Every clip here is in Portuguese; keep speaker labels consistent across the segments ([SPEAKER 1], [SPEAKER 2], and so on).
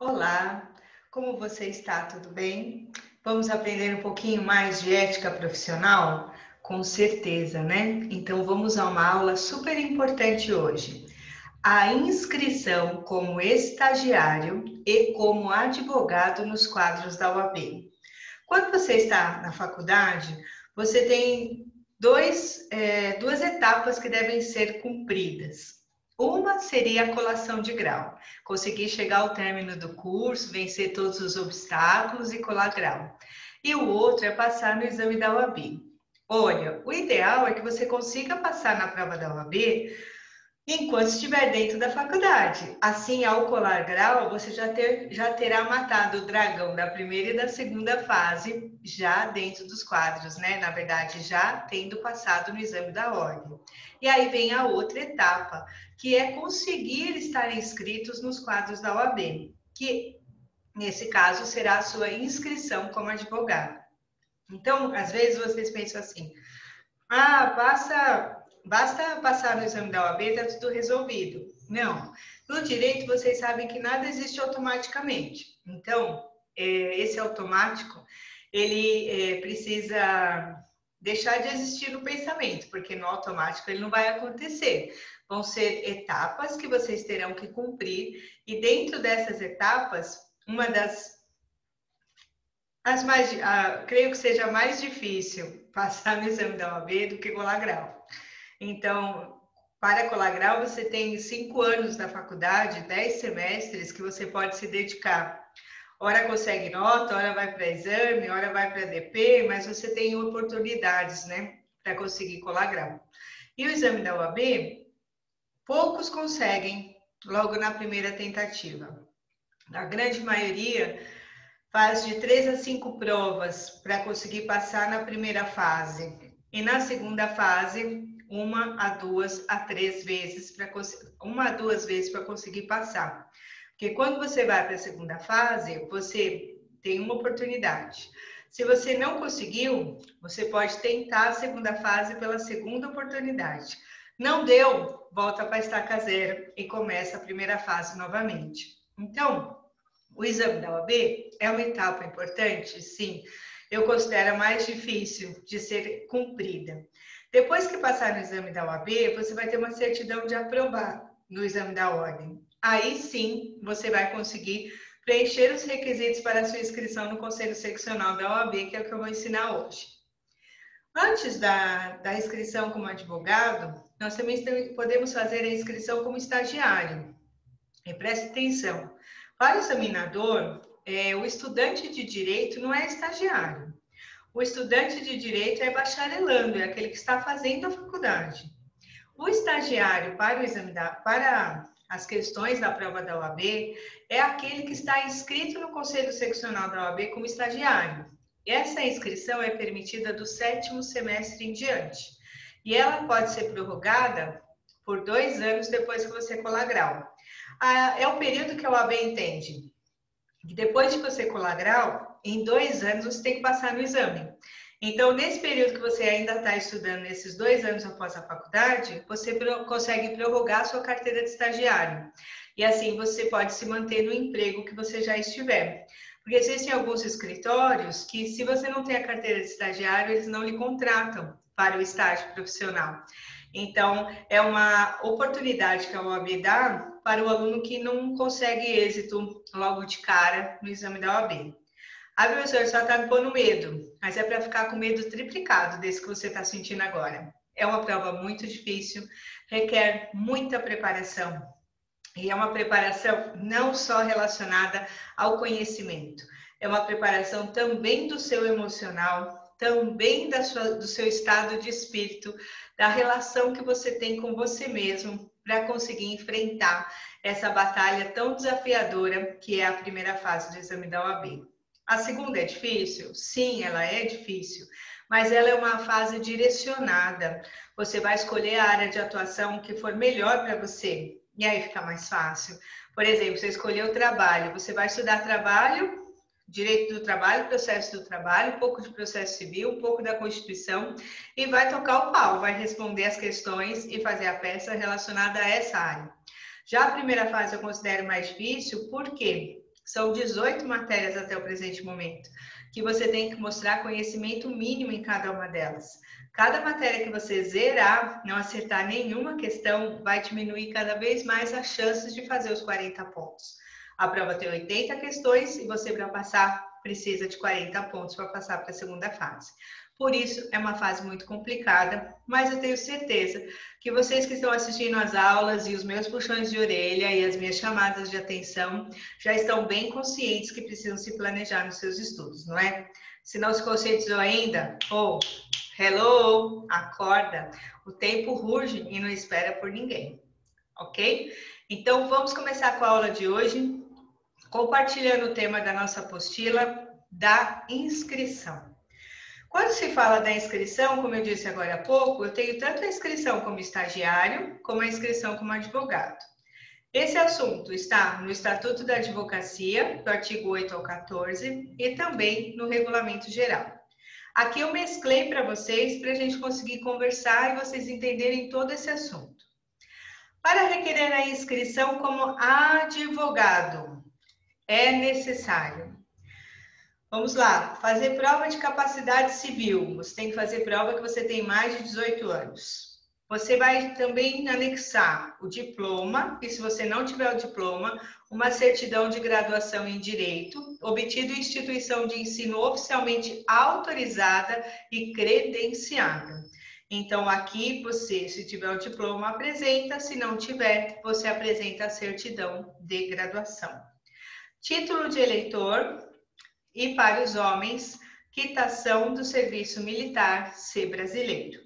[SPEAKER 1] Olá, como você está? Tudo bem? Vamos aprender um pouquinho mais de ética profissional? Com certeza, né? Então vamos a uma aula super importante hoje. A inscrição como estagiário e como advogado nos quadros da OAB. Quando você está na faculdade, você tem duas etapas que devem ser cumpridas. Uma seria a colação de grau, conseguir chegar ao término do curso, vencer todos os obstáculos e colar grau. E o outro é passar no exame da OAB. Olha, o ideal é que você consiga passar na prova da OAB enquanto estiver dentro da faculdade. Assim, ao colar grau, você já terá matado o dragão da primeira e da segunda fase, já dentro dos quadros, né? Na verdade, já tendo passado no exame da ordem. E aí vem a outra etapa, que é conseguir estar inscritos nos quadros da OAB, que nesse caso será a sua inscrição como advogado. Então, às vezes vocês pensam assim: basta passar no exame da OAB, está tudo resolvido. Não. No direito, vocês sabem que nada existe automaticamente. Então, esse automático, ele precisa deixar de existir no pensamento, porque no automático ele não vai acontecer. Vão ser etapas que vocês terão que cumprir, e dentro dessas etapas, uma das creio que seja mais difícil passar no exame da OAB do que colar grau. Então, para colar grau, você tem 5 anos na faculdade, 10 semestres que você pode se dedicar. Ora consegue nota, ora vai para exame, ora vai para DP, mas você tem oportunidades, né, para conseguir colar grau. E o exame da OAB, poucos conseguem logo na primeira tentativa. A grande maioria faz de 3 a 5 provas para conseguir passar na primeira fase. E na segunda fase, 1 a 2 a 3 vezes para 1 a 2 vezes para conseguir passar. Porque quando você vai para a segunda fase, você tem uma oportunidade. Se você não conseguiu, você pode tentar a segunda fase pela segunda oportunidade. Não deu, volta para a estaca zero e começa a primeira fase novamente. Então, o exame da OAB é uma etapa importante? Sim. Eu considero a mais difícil de ser cumprida. Depois que passar no exame da OAB, você vai ter uma certidão de aprovado no exame da ordem. Aí sim, você vai conseguir preencher os requisitos para a sua inscrição no Conselho Seccional da OAB, que é o que eu vou ensinar hoje. Antes da inscrição como advogado, nós também podemos fazer a inscrição como estagiário. E preste atenção, para o examinador, o estudante de direito não é estagiário. O estudante de direito é bacharelando, é aquele que está fazendo a faculdade. O estagiário para as questões da prova da OAB é aquele que está inscrito no Conselho Seccional da OAB como estagiário. Essa inscrição é permitida do 7º semestre em diante. E ela pode ser prorrogada por 2 anos depois que você colar grau. É o período que a OAB entende. E depois de você colar grau, em 2 anos você tem que passar no exame. Então, nesse período que você ainda está estudando, nesses 2 anos após a faculdade, você consegue prorrogar a sua carteira de estagiário. E assim você pode se manter no emprego que você já estiver. Porque existem alguns escritórios que, se você não tem a carteira de estagiário, eles não lhe contratam para o estágio profissional. Então, é uma oportunidade que a OAB dá para o aluno que não consegue êxito logo de cara no exame da OAB. Ah, professor, só está me pondo medo, mas é para ficar com medo triplicado desse que você está sentindo agora. É uma prova muito difícil, requer muita preparação. E é uma preparação não só relacionada ao conhecimento, é uma preparação também do seu emocional, também do seu estado de espírito, da relação que você tem com você mesmo para conseguir enfrentar essa batalha tão desafiadora que é a primeira fase do exame da OAB. A segunda é difícil? Sim, ela é difícil, mas ela é uma fase direcionada. Você vai escolher a área de atuação que for melhor para você. E aí fica mais fácil. Por exemplo, você escolheu o trabalho, você vai estudar trabalho, direito do trabalho, processo do trabalho, um pouco de processo civil, um pouco da Constituição, e vai tocar o pau, vai responder as questões e fazer a peça relacionada a essa área. Já a primeira fase eu considero mais difícil, por quê? São 18 matérias até o presente momento, que você tem que mostrar conhecimento mínimo em cada uma delas. Cada matéria que você zerar, não acertar nenhuma questão, vai diminuir cada vez mais as chances de fazer os 40 pontos. A prova tem 80 questões e você, para passar, precisa de 40 pontos para passar para a segunda fase. Por isso, é uma fase muito complicada, mas eu tenho certeza que vocês que estão assistindo às aulas e os meus puxões de orelha e as minhas chamadas de atenção já estão bem conscientes que precisam se planejar nos seus estudos, não é? Se não se conscientizou ainda, hello, acorda. O tempo ruge e não espera por ninguém, ok? Então, vamos começar com a aula de hoje, compartilhando o tema da nossa apostila da inscrição. Quando se fala da inscrição, como eu disse agora há pouco, eu tenho tanto a inscrição como estagiário, como a inscrição como advogado. Esse assunto está no Estatuto da Advocacia, do artigo 8 ao 14, e também no Regulamento Geral. Aqui eu mesclei para vocês, para a gente conseguir conversar e vocês entenderem todo esse assunto. Para requerer a inscrição como advogado, é necessário. Vamos lá, fazer prova de capacidade civil. Você tem que fazer prova que você tem mais de 18 anos. Você vai também anexar o diploma, e se você não tiver o diploma, uma certidão de graduação em Direito, obtido em instituição de ensino oficialmente autorizada e credenciada. Então, aqui você, se tiver o diploma, apresenta, se não tiver, você apresenta a certidão de graduação. Título de eleitor. E para os homens, quitação do serviço militar ser brasileiro.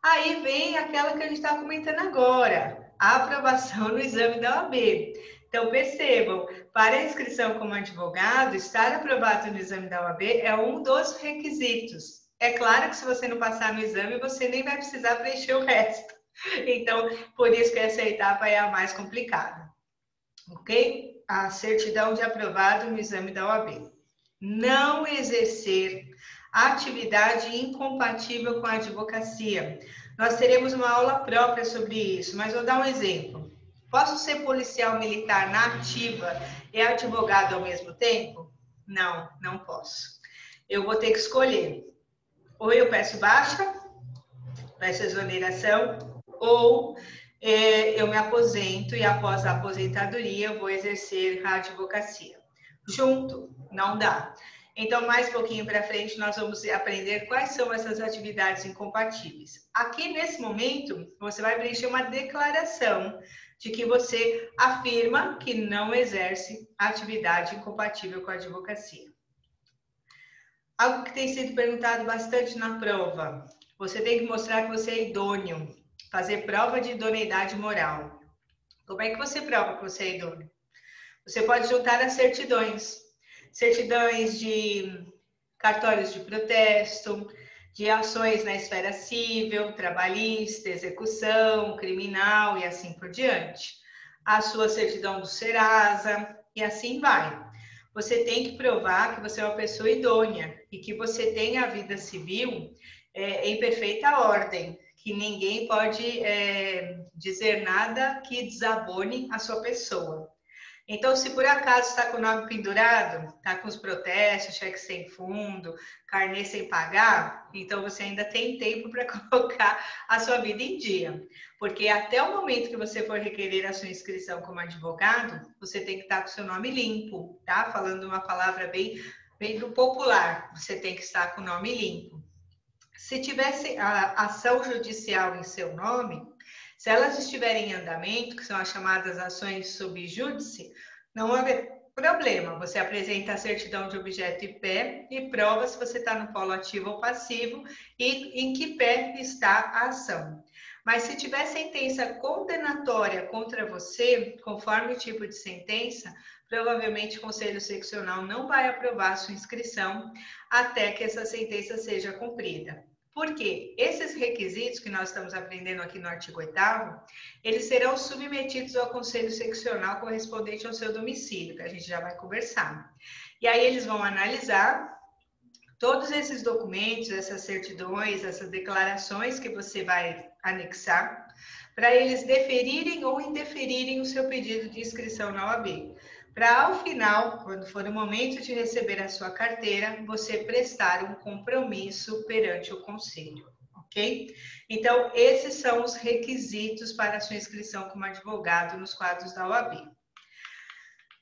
[SPEAKER 1] Aí vem aquela que a gente está comentando agora, a aprovação no exame da OAB. Então, percebam, para a inscrição como advogado, estar aprovado no exame da OAB é um dos requisitos. É claro que se você não passar no exame, você nem vai precisar preencher o resto. Então, por isso que essa etapa é a mais complicada. Ok? A certidão de aprovado no exame da OAB. Não exercer atividade incompatível com a advocacia. Nós teremos uma aula própria sobre isso, mas vou dar um exemplo. Posso ser policial militar na ativa e advogado ao mesmo tempo? Não, não posso. Eu vou ter que escolher. Ou eu peço baixa, peço exoneração, ou eu me aposento e após a aposentadoria eu vou exercer a advocacia. Junto, não dá. Então, mais um pouquinho para frente, nós vamos aprender quais são essas atividades incompatíveis. Aqui, nesse momento, você vai preencher uma declaração de que você afirma que não exerce atividade incompatível com a advocacia. Algo que tem sido perguntado bastante na prova. Você tem que mostrar que você é idôneo, fazer prova de idoneidade moral. Como é que você prova que você é idôneo? Você pode juntar as certidões de cartórios de protesto, de ações na esfera civil, trabalhista, execução, criminal e assim por diante. A sua certidão do Serasa e assim vai. Você tem que provar que você é uma pessoa idônea e que você tem a vida civil em perfeita ordem, que ninguém pode dizer nada que desabone a sua pessoa. Então, se por acaso está com o nome pendurado, está com os protestos, cheque sem fundo, carnê sem pagar, então você ainda tem tempo para colocar a sua vida em dia. Porque até o momento que você for requerer a sua inscrição como advogado, você tem que estar com o seu nome limpo, tá? Falando uma palavra bem do popular, você tem que estar com o nome limpo. Se tivesse a ação judicial em seu nome, se elas estiverem em andamento, que são as chamadas ações sub júdice, não haverá problema. Você apresenta a certidão de objeto e pé e prova se você está no polo ativo ou passivo e em que pé está a ação. Mas se tiver sentença condenatória contra você, conforme o tipo de sentença, provavelmente o Conselho Seccional não vai aprovar a sua inscrição até que essa sentença seja cumprida. Por quê? Esses requisitos que nós estamos aprendendo aqui no artigo 8º, eles serão submetidos ao Conselho Seccional correspondente ao seu domicílio, que a gente já vai conversar. E aí eles vão analisar todos esses documentos, essas certidões, essas declarações que você vai anexar, para eles deferirem ou indeferirem o seu pedido de inscrição na OAB. para ao final, quando for o momento de receber a sua carteira, você prestar um compromisso perante o conselho, ok? Então, esses são os requisitos para a sua inscrição como advogado nos quadros da OAB.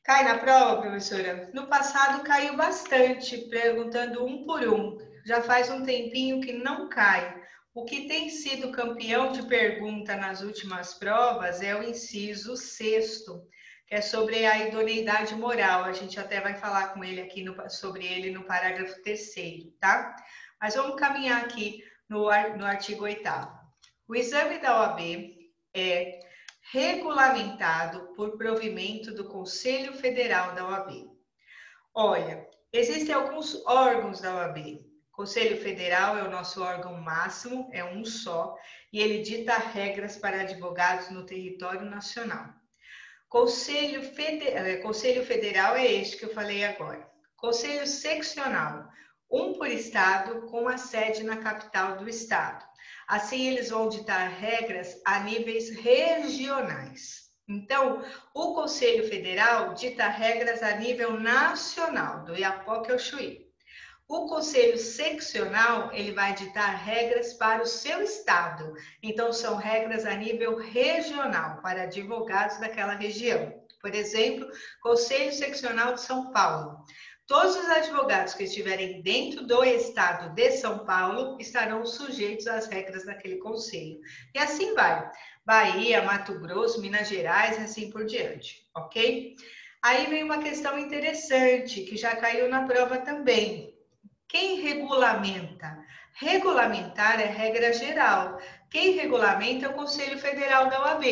[SPEAKER 1] Cai na prova, professora? No passado caiu bastante, perguntando um por um. Já faz um tempinho que não cai. O que tem sido campeão de pergunta nas últimas provas é o inciso 6º, que é sobre a idoneidade moral. A gente até vai falar com ele aqui sobre ele no parágrafo 3º, tá? Mas vamos caminhar aqui no artigo 8º. O exame da OAB é regulamentado por provimento do Conselho Federal da OAB. Olha, existem alguns órgãos da OAB. O Conselho Federal é o nosso órgão máximo, é um só, e ele dita regras para advogados no território nacional. Conselho Federal é este que eu falei agora. Conselho Seccional, um por estado, com a sede na capital do estado. Assim, eles vão ditar regras a níveis regionais. Então, o Conselho Federal dita regras a nível nacional, do Iapoque ao Chuí. O Conselho Seccional, ele vai ditar regras para o seu estado. Então, são regras a nível regional, para advogados daquela região. Por exemplo, Conselho Seccional de São Paulo. Todos os advogados que estiverem dentro do estado de São Paulo estarão sujeitos às regras daquele conselho. E assim vai. Bahia, Mato Grosso, Minas Gerais e assim por diante, ok? Aí vem uma questão interessante, que já caiu na prova também. Quem regulamenta? Regulamentar é regra geral. Quem regulamenta é o Conselho Federal da OAB.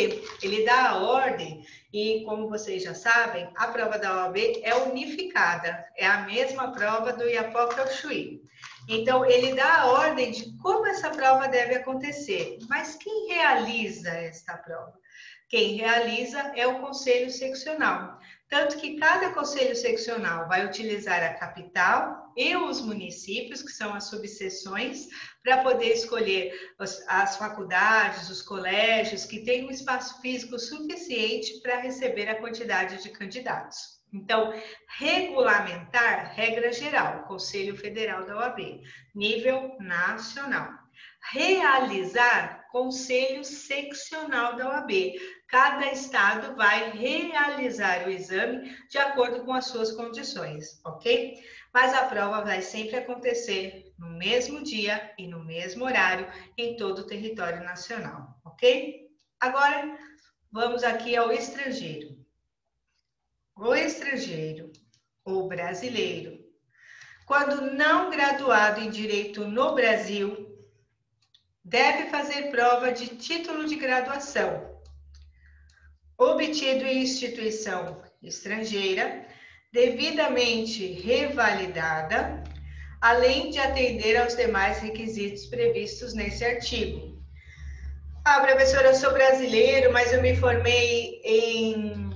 [SPEAKER 1] Ele dá a ordem e, como vocês já sabem, a prova da OAB é unificada. É a mesma prova do Iapoque ao Chuí. Então, ele dá a ordem de como essa prova deve acontecer. Mas quem realiza esta prova? Quem realiza é o Conselho Seccional. Tanto que cada Conselho Seccional vai utilizar a capital e os municípios, que são as subseções, para poder escolher as faculdades, os colégios, que têm um espaço físico suficiente para receber a quantidade de candidatos. Então, regulamentar, regra geral, Conselho Federal da OAB, nível nacional. Realizar, Conselho Seccional da OAB. Cada estado vai realizar o exame de acordo com as suas condições, ok? Mas a prova vai sempre acontecer no mesmo dia e no mesmo horário em todo o território nacional, ok? Agora, vamos aqui ao estrangeiro. O estrangeiro, ou brasileiro, quando não graduado em Direito no Brasil, deve fazer prova de título de graduação, obtido em instituição estrangeira, devidamente revalidada, além de atender aos demais requisitos previstos nesse artigo. Ah, professora, eu sou brasileiro, mas eu me formei em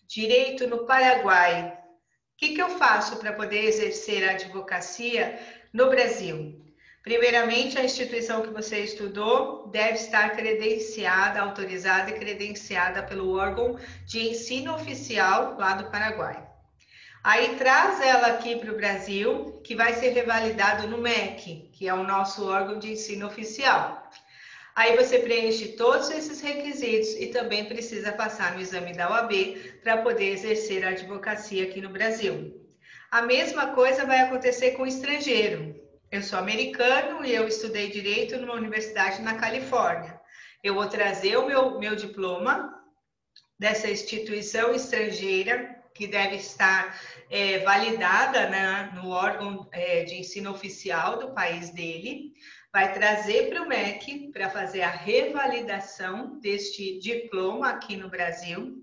[SPEAKER 1] Direito no Paraguai. O que eu faço para poder exercer a advocacia no Brasil? Primeiramente, a instituição que você estudou deve estar credenciada, autorizada e credenciada pelo órgão de ensino oficial lá do Paraguai. Aí traz ela aqui para o Brasil, que vai ser revalidado no MEC, que é o nosso órgão de ensino oficial. Aí você preenche todos esses requisitos e também precisa passar no exame da OAB para poder exercer a advocacia aqui no Brasil. A mesma coisa vai acontecer com o estrangeiro. Eu sou americano e eu estudei Direito numa universidade na Califórnia. Eu vou trazer o meu diploma dessa instituição estrangeira, que deve estar validada, né, no órgão de ensino oficial do país dele, vai trazer para o MEC para fazer a revalidação deste diploma aqui no Brasil.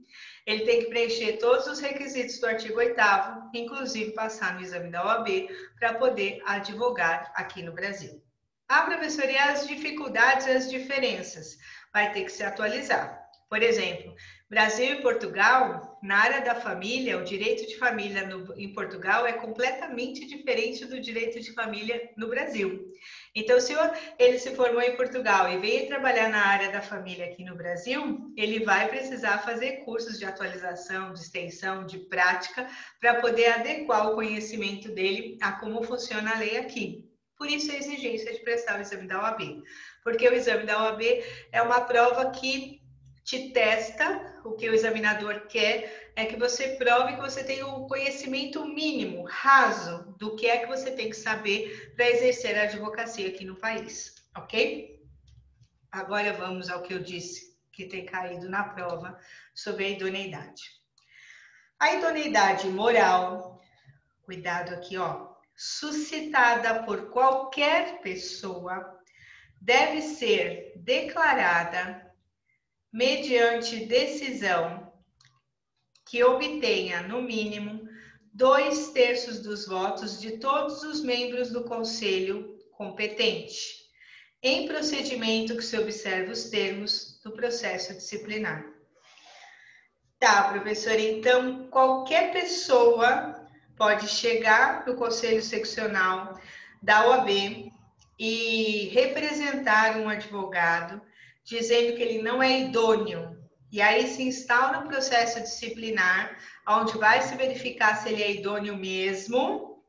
[SPEAKER 1] Ele tem que preencher todos os requisitos do artigo 8º, inclusive passar no exame da OAB, para poder advogar aqui no Brasil. Ah, professora, e as dificuldades e as diferenças? Vai ter que se atualizar. Por exemplo, Brasil e Portugal, na área da família, o direito de família em Portugal é completamente diferente do direito de família no Brasil. Então, se ele se formou em Portugal e veio trabalhar na área da família aqui no Brasil, ele vai precisar fazer cursos de atualização, de extensão, de prática, para poder adequar o conhecimento dele a como funciona a lei aqui. Por isso a exigência de prestar o exame da OAB, porque o exame da OAB é uma prova que te testa, o que o examinador quer é que você prove que você tem um conhecimento mínimo, raso, do que é que você tem que saber para exercer a advocacia aqui no país, ok? Agora vamos ao que eu disse, que tem caído na prova sobre a idoneidade. A idoneidade moral, cuidado aqui, ó, suscitada por qualquer pessoa, deve ser declarada mediante decisão que obtenha, no mínimo, 2/3 dos votos de todos os membros do conselho competente, em procedimento que se observe os termos do processo disciplinar. Tá, professora, então qualquer pessoa pode chegar no conselho seccional da OAB e representar um advogado dizendo que ele não é idôneo. E aí se instaura um processo disciplinar, onde vai se verificar se ele é idôneo mesmo,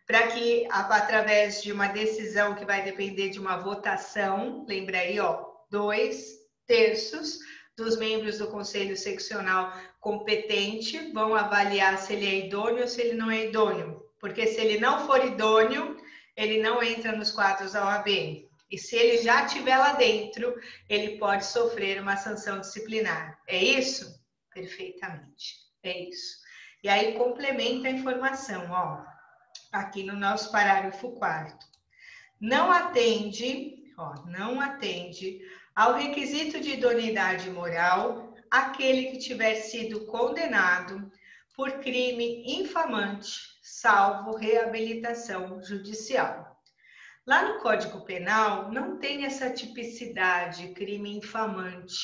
[SPEAKER 1] para que, através de uma decisão que vai depender de uma votação, lembra aí, ó, 2/3 dos membros do Conselho Seccional competente vão avaliar se ele é idôneo ou se ele não é idôneo. Porque se ele não for idôneo, ele não entra nos quadros da OAB. E se ele já estiver lá dentro, ele pode sofrer uma sanção disciplinar. É isso? Perfeitamente. É isso. E aí complementa a informação, ó, aqui no nosso parágrafo 4º. Não atende ao requisito de idoneidade moral aquele que tiver sido condenado por crime infamante, salvo reabilitação judicial. Lá no Código Penal não tem essa tipicidade, crime infamante.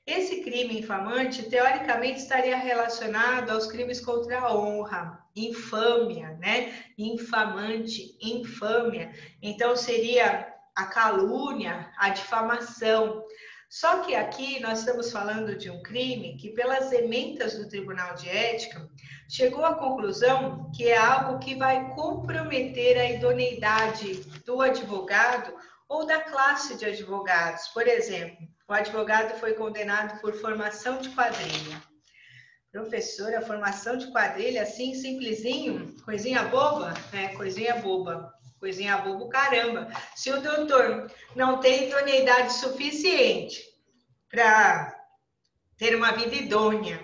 [SPEAKER 1] Esse crime infamante, teoricamente, estaria relacionado aos crimes contra a honra, infâmia, né? Infamante, infâmia. Então, seria a calúnia, a difamação. Só que aqui nós estamos falando de um crime que, pelas emendas do Tribunal de Ética, chegou à conclusão que é algo que vai comprometer a idoneidade do advogado ou da classe de advogados. Por exemplo, o advogado foi condenado por formação de quadrilha. Professora, formação de quadrilha, assim, simplesinho, coisinha boba? É, coisinha boba. Coisinha bobo, caramba. Se o doutor não tem idoneidade suficiente para ter uma vida idônea,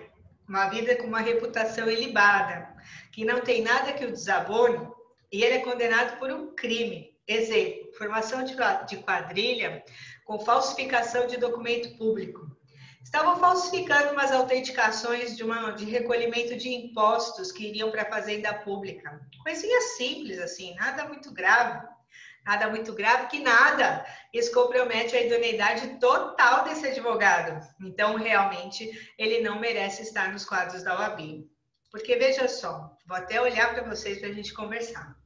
[SPEAKER 1] uma vida com uma reputação ilibada, que não tem nada que o desabone, e ele é condenado por um crime. Exemplo, formação de quadrilha com falsificação de documento público. Estavam falsificando umas autenticações de recolhimento de impostos que iriam para a fazenda pública. Coisinha simples, assim, nada muito grave. Nada muito grave que nada. Isso compromete a idoneidade total desse advogado. Então, realmente, ele não merece estar nos quadros da OAB. Porque, veja só, vou até olhar para vocês para a gente conversar.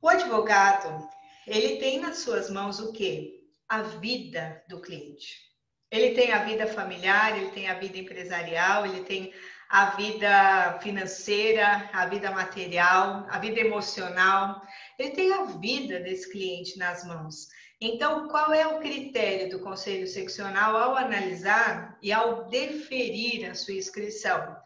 [SPEAKER 1] O advogado, ele tem nas suas mãos o quê? A vida do cliente. Ele tem a vida familiar, ele tem a vida empresarial, ele tem a vida financeira, a vida material, a vida emocional. Ele tem a vida desse cliente nas mãos. Então, qual é o critério do Conselho Seccional ao analisar e ao deferir a sua inscrição?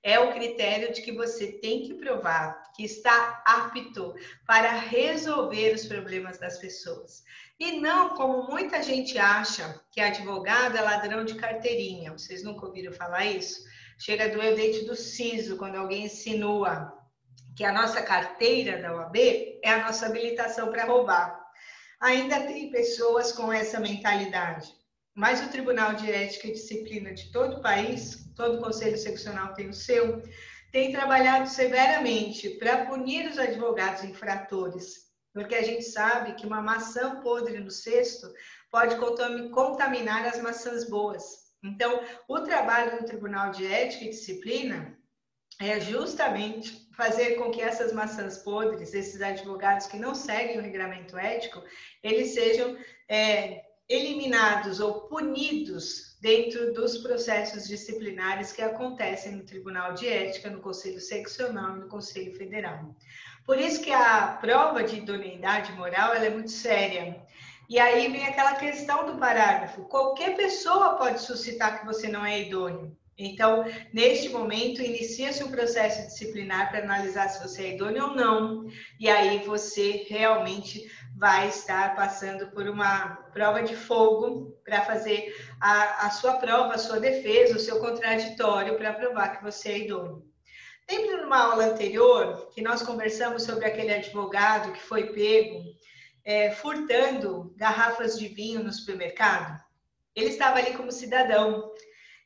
[SPEAKER 1] É o critério de que você tem que provar que está apto para resolver os problemas das pessoas. E não como muita gente acha que advogado é ladrão de carteirinha. Vocês nunca ouviram falar isso? Chega a doer o dente do siso quando alguém insinua que a nossa carteira da OAB é a nossa habilitação para roubar. Ainda tem pessoas com essa mentalidade. Mas o Tribunal de Ética e Disciplina de todo o país, todo o Conselho Seccional tem o seu, tem trabalhado severamente para punir os advogados infratores, porque a gente sabe que uma maçã podre no cesto pode contaminar as maçãs boas. Então, o trabalho do Tribunal de Ética e Disciplina é justamente fazer com que essas maçãs podres, esses advogados que não seguem o regramento ético, eles sejam eliminados ou punidos dentro dos processos disciplinares que acontecem no Tribunal de Ética, no Conselho Seccional e no Conselho Federal. Por isso que a prova de idoneidade moral ela é muito séria. E aí vem aquela questão do parágrafo. Qualquer pessoa pode suscitar que você não é idôneo. Então, neste momento, inicia-se um processo disciplinar para analisar se você é idôneo ou não. E aí você realmente vai estar passando por uma prova de fogo para fazer a sua prova, a sua defesa, o seu contraditório para provar que você é idôneo. Lembra numa aula anterior que nós conversamos sobre aquele advogado que foi pego furtando garrafas de vinho no supermercado? Ele estava ali como cidadão.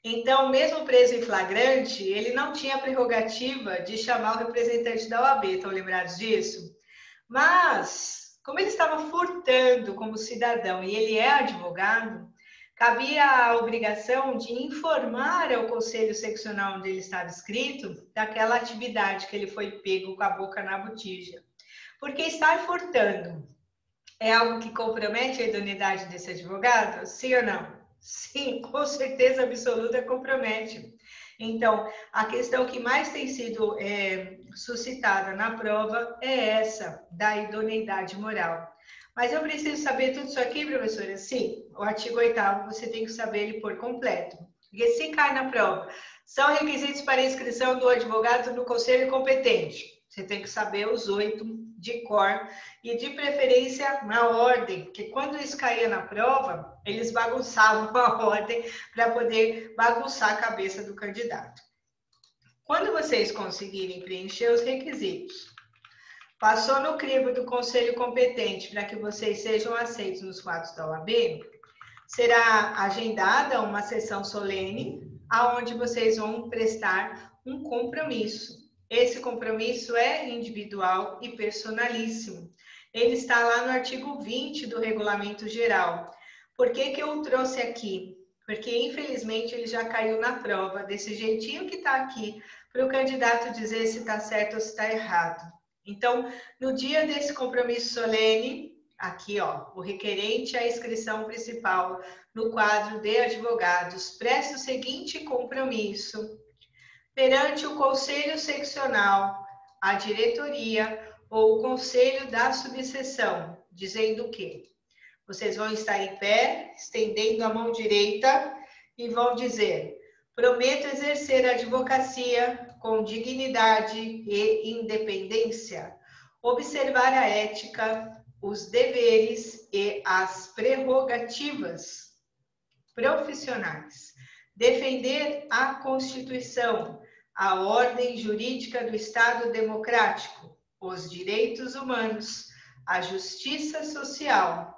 [SPEAKER 1] Então, mesmo preso em flagrante, ele não tinha a prerrogativa de chamar o representante da OAB. Estão lembrados disso? Mas, como ele estava furtando como cidadão e ele é advogado, cabia a obrigação de informar ao conselho seccional onde ele estava inscrito daquela atividade que ele foi pego com a boca na botija. Porque estar furtando é algo que compromete a idoneidade desse advogado? Sim ou não? Sim, com certeza absoluta compromete. Então, a questão que mais tem sido suscitada na prova é essa, da idoneidade moral. Mas eu preciso saber tudo isso aqui, professora? Sim, o artigo 8º você tem que saber ele por completo. Porque se cai na prova, são requisitos para inscrição do advogado no conselho competente. Você tem que saber os 8 de cor e de preferência na ordem, porque quando isso caía na prova, eles bagunçavam a ordem para poder bagunçar a cabeça do candidato. Quando vocês conseguirem preencher os requisitos, passou no crivo do conselho competente para que vocês sejam aceitos nos quadros da OAB, será agendada uma sessão solene, aonde vocês vão prestar um compromisso. Esse compromisso é individual e personalíssimo. Ele está lá no artigo 20 do Regulamento Geral. Por que que eu trouxe aqui? Porque, infelizmente, ele já caiu na prova, desse jeitinho que está aqui, para o candidato dizer se está certo ou se está errado. Então, no dia desse compromisso solene, aqui, ó, o requerente à inscrição principal no quadro de advogados presta o seguinte compromisso: perante o Conselho Seccional, a diretoria ou o Conselho da Subseção, dizendo o quê? Vocês vão estar em pé, estendendo a mão direita e vão dizer: prometo exercer a advocacia com dignidade e independência, observar a ética, os deveres e as prerrogativas profissionais, defender a Constituição, a ordem jurídica do Estado democrático, os direitos humanos, a justiça social,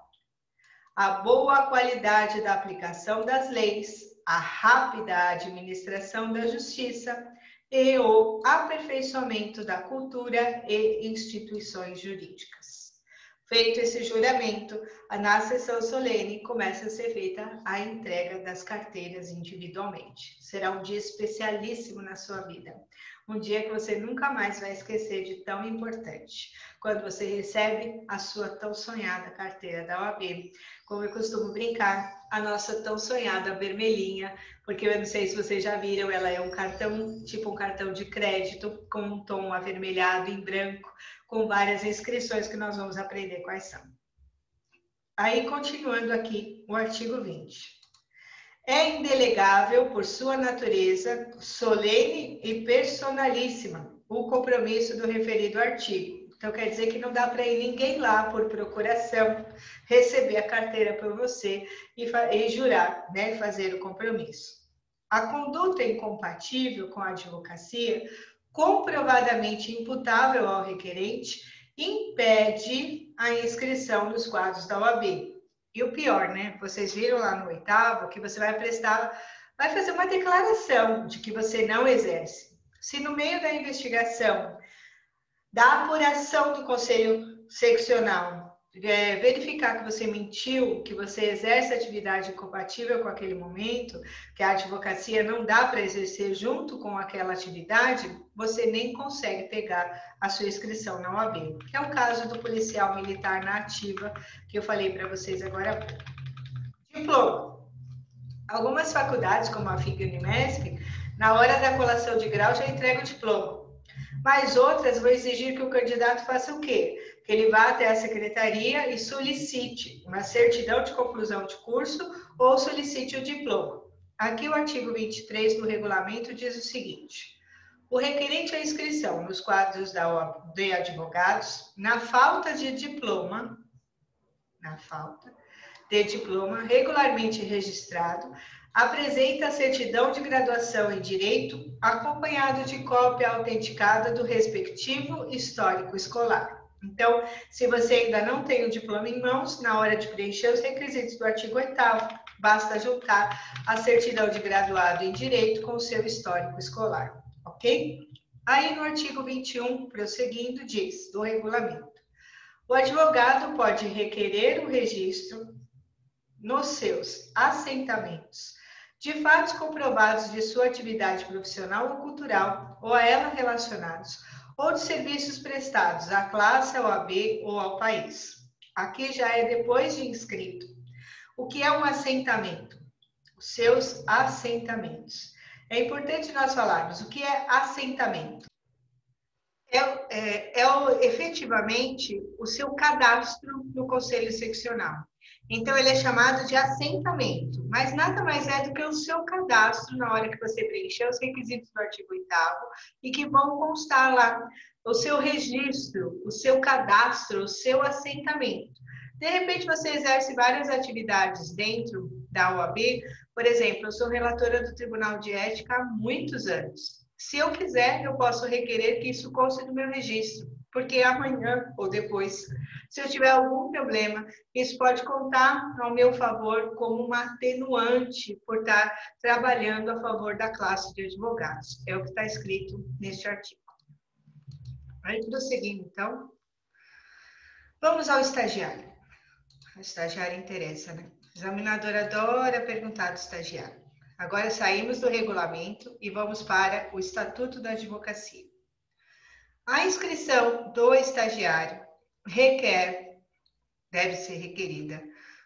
[SPEAKER 1] a boa qualidade da aplicação das leis, a rápida administração da justiça e o aperfeiçoamento da cultura e instituições jurídicas. Feito esse juramento, na sessão solene começa a ser feita a entrega das carteiras individualmente. Será um dia especialíssimo na sua vida. Um dia que você nunca mais vai esquecer de tão importante. Quando você recebe a sua tão sonhada carteira da OAB, como eu costumo brincar, a nossa tão sonhada vermelhinha, porque eu não sei se vocês já viram, ela é um cartão, tipo um cartão de crédito, com um tom avermelhado em branco, com várias inscrições que nós vamos aprender quais são. Aí, continuando aqui, o artigo 20. É indelegável, por sua natureza, solene e personalíssima, o compromisso do referido artigo. Então, quer dizer que não dá para ir ninguém lá por procuração, receber a carteira por você e jurar, né, fazer o compromisso. A conduta incompatível com a advocacia, comprovadamente imputável ao requerente, impede a inscrição nos quadros da OAB. E o pior, né? Vocês viram lá no 8º que você vai fazer uma declaração de que você não exerce. Se no meio da investigação, da apuração do Conselho Seccional, verificar que você mentiu, que você exerce atividade incompatível com aquele momento, que a advocacia não dá para exercer junto com aquela atividade, você nem consegue pegar a sua inscrição na OAB, que é o caso do policial militar na ativa, que eu falei para vocês agora há pouco. Diploma. Algumas faculdades, como a FIG e a Unimesp, na hora da colação de grau já entrega o diploma. Mas outras vão exigir que o candidato faça o quê? Que ele vá até a secretaria e solicite uma certidão de conclusão de curso ou solicite o diploma. Aqui o artigo 23 do regulamento diz o seguinte: o requerente à inscrição nos quadros da OAB de advogados, na falta de diploma regularmente registrado, apresenta a certidão de graduação em Direito, acompanhado de cópia autenticada do respectivo histórico escolar. Então, se você ainda não tem o diploma em mãos, na hora de preencher os requisitos do artigo 8º, basta juntar a certidão de graduado em Direito com o seu histórico escolar, ok? Aí no artigo 21, prosseguindo, diz, do regulamento: o advogado pode requerer o registro nos seus assentamentos de fatos comprovados de sua atividade profissional ou cultural, ou a ela relacionados, ou de serviços prestados à classe, ao OAB ou ao país. Aqui já é depois de inscrito. O que é um assentamento? Os seus assentamentos. É importante nós falarmos o que é assentamento. Efetivamente o seu cadastro no Conselho Seccional. Então, ele é chamado de assentamento, mas nada mais é do que o seu cadastro na hora que você preencher os requisitos do artigo 8º e que vão constar lá o seu registro, o seu cadastro, o seu assentamento. De repente, você exerce várias atividades dentro da OAB. Por exemplo, eu sou relatora do Tribunal de Ética há muitos anos. Se eu quiser, eu posso requerer que isso conste no meu registro, porque amanhã ou depois, se eu tiver algum problema, isso pode contar ao meu favor como uma atenuante por estar trabalhando a favor da classe de advogados. É o que está escrito neste artigo. Aí, prosseguindo, então, vamos ao estagiário. O estagiário interessa, né? O examinador adora perguntar do estagiário. Agora saímos do regulamento e vamos para o Estatuto da Advocacia. A inscrição do estagiário deve ser requerida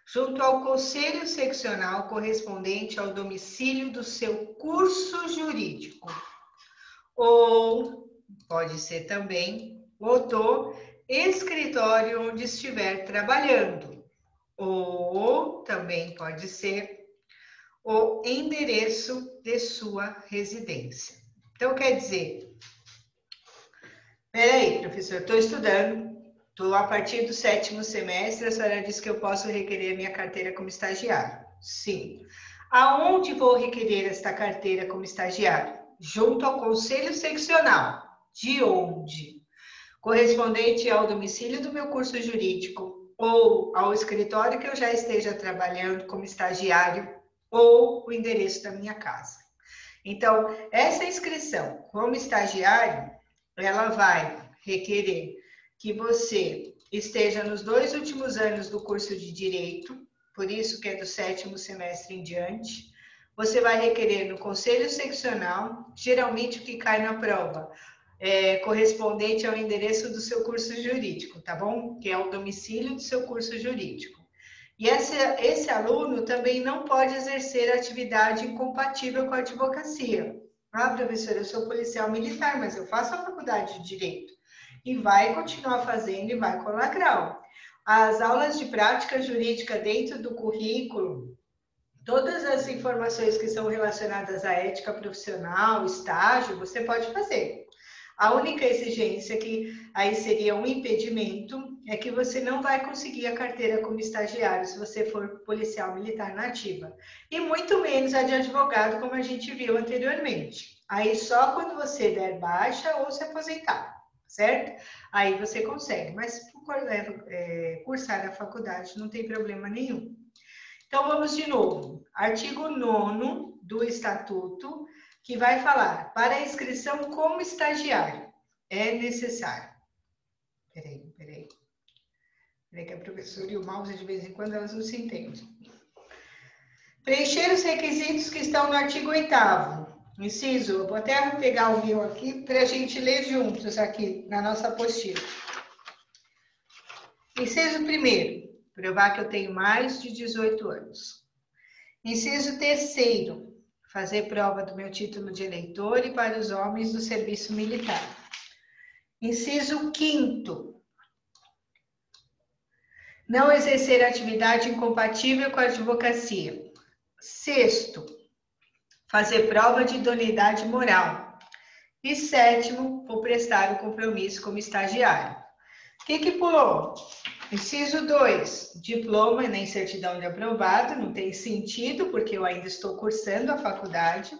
[SPEAKER 1] junto ao Conselho Seccional correspondente ao domicílio do seu curso jurídico, ou pode ser também o do escritório onde estiver trabalhando, ou também pode ser o endereço de sua residência. Então, quer dizer, peraí, professor, estou estudando, estou a partir do 7º semestre, a senhora disse que eu posso requerer minha carteira como estagiário. Sim. Aonde vou requerer esta carteira como estagiário? Junto ao Conselho Seccional. De onde? Correspondente ao domicílio do meu curso jurídico, ou ao escritório que eu já esteja trabalhando como estagiário, ou o endereço da minha casa. Então, essa inscrição como estagiário, ela vai requerer que você esteja nos 2 últimos anos do curso de Direito, por isso que é do 7º semestre em diante. Você vai requerer no Conselho Seccional, geralmente o que cai na prova, correspondente ao endereço do seu curso jurídico, tá bom? Que é o domicílio do seu curso jurídico. E esse aluno também não pode exercer atividade incompatível com a advocacia. Ah, professora, eu sou policial militar, mas eu faço a faculdade de Direito. E vai continuar fazendo e vai colar grau. As aulas de prática jurídica dentro do currículo, todas as informações que são relacionadas à ética profissional, estágio, você pode fazer. A única exigência que aí seria um impedimento é que você não vai conseguir a carteira como estagiário se você for policial militar na ativa. E muito menos a de advogado, como a gente viu anteriormente. Aí só quando você der baixa ou se aposentar, certo? Aí você consegue, mas cursar a faculdade não tem problema nenhum. Então vamos de novo. Artigo 9º do Estatuto, que vai falar, para a inscrição como estagiário, é necessário. Peraí. É que a professora e o mouse, de vez em quando, elas não se entendem. Preencher os requisitos que estão no artigo 8º. Inciso, eu vou até pegar o meu aqui para a gente ler juntos aqui na nossa apostila. Inciso 1º, provar que eu tenho mais de 18 anos. Inciso 3º, fazer prova do meu título de eleitor e para os homens do serviço militar. Inciso 5º, não exercer atividade incompatível com a advocacia. 6º, fazer prova de idoneidade moral. E 7º, vou prestar o compromisso como estagiário. O que pulou? Inciso 2, diploma e nem certidão de aprovado, não tem sentido, porque eu ainda estou cursando a faculdade.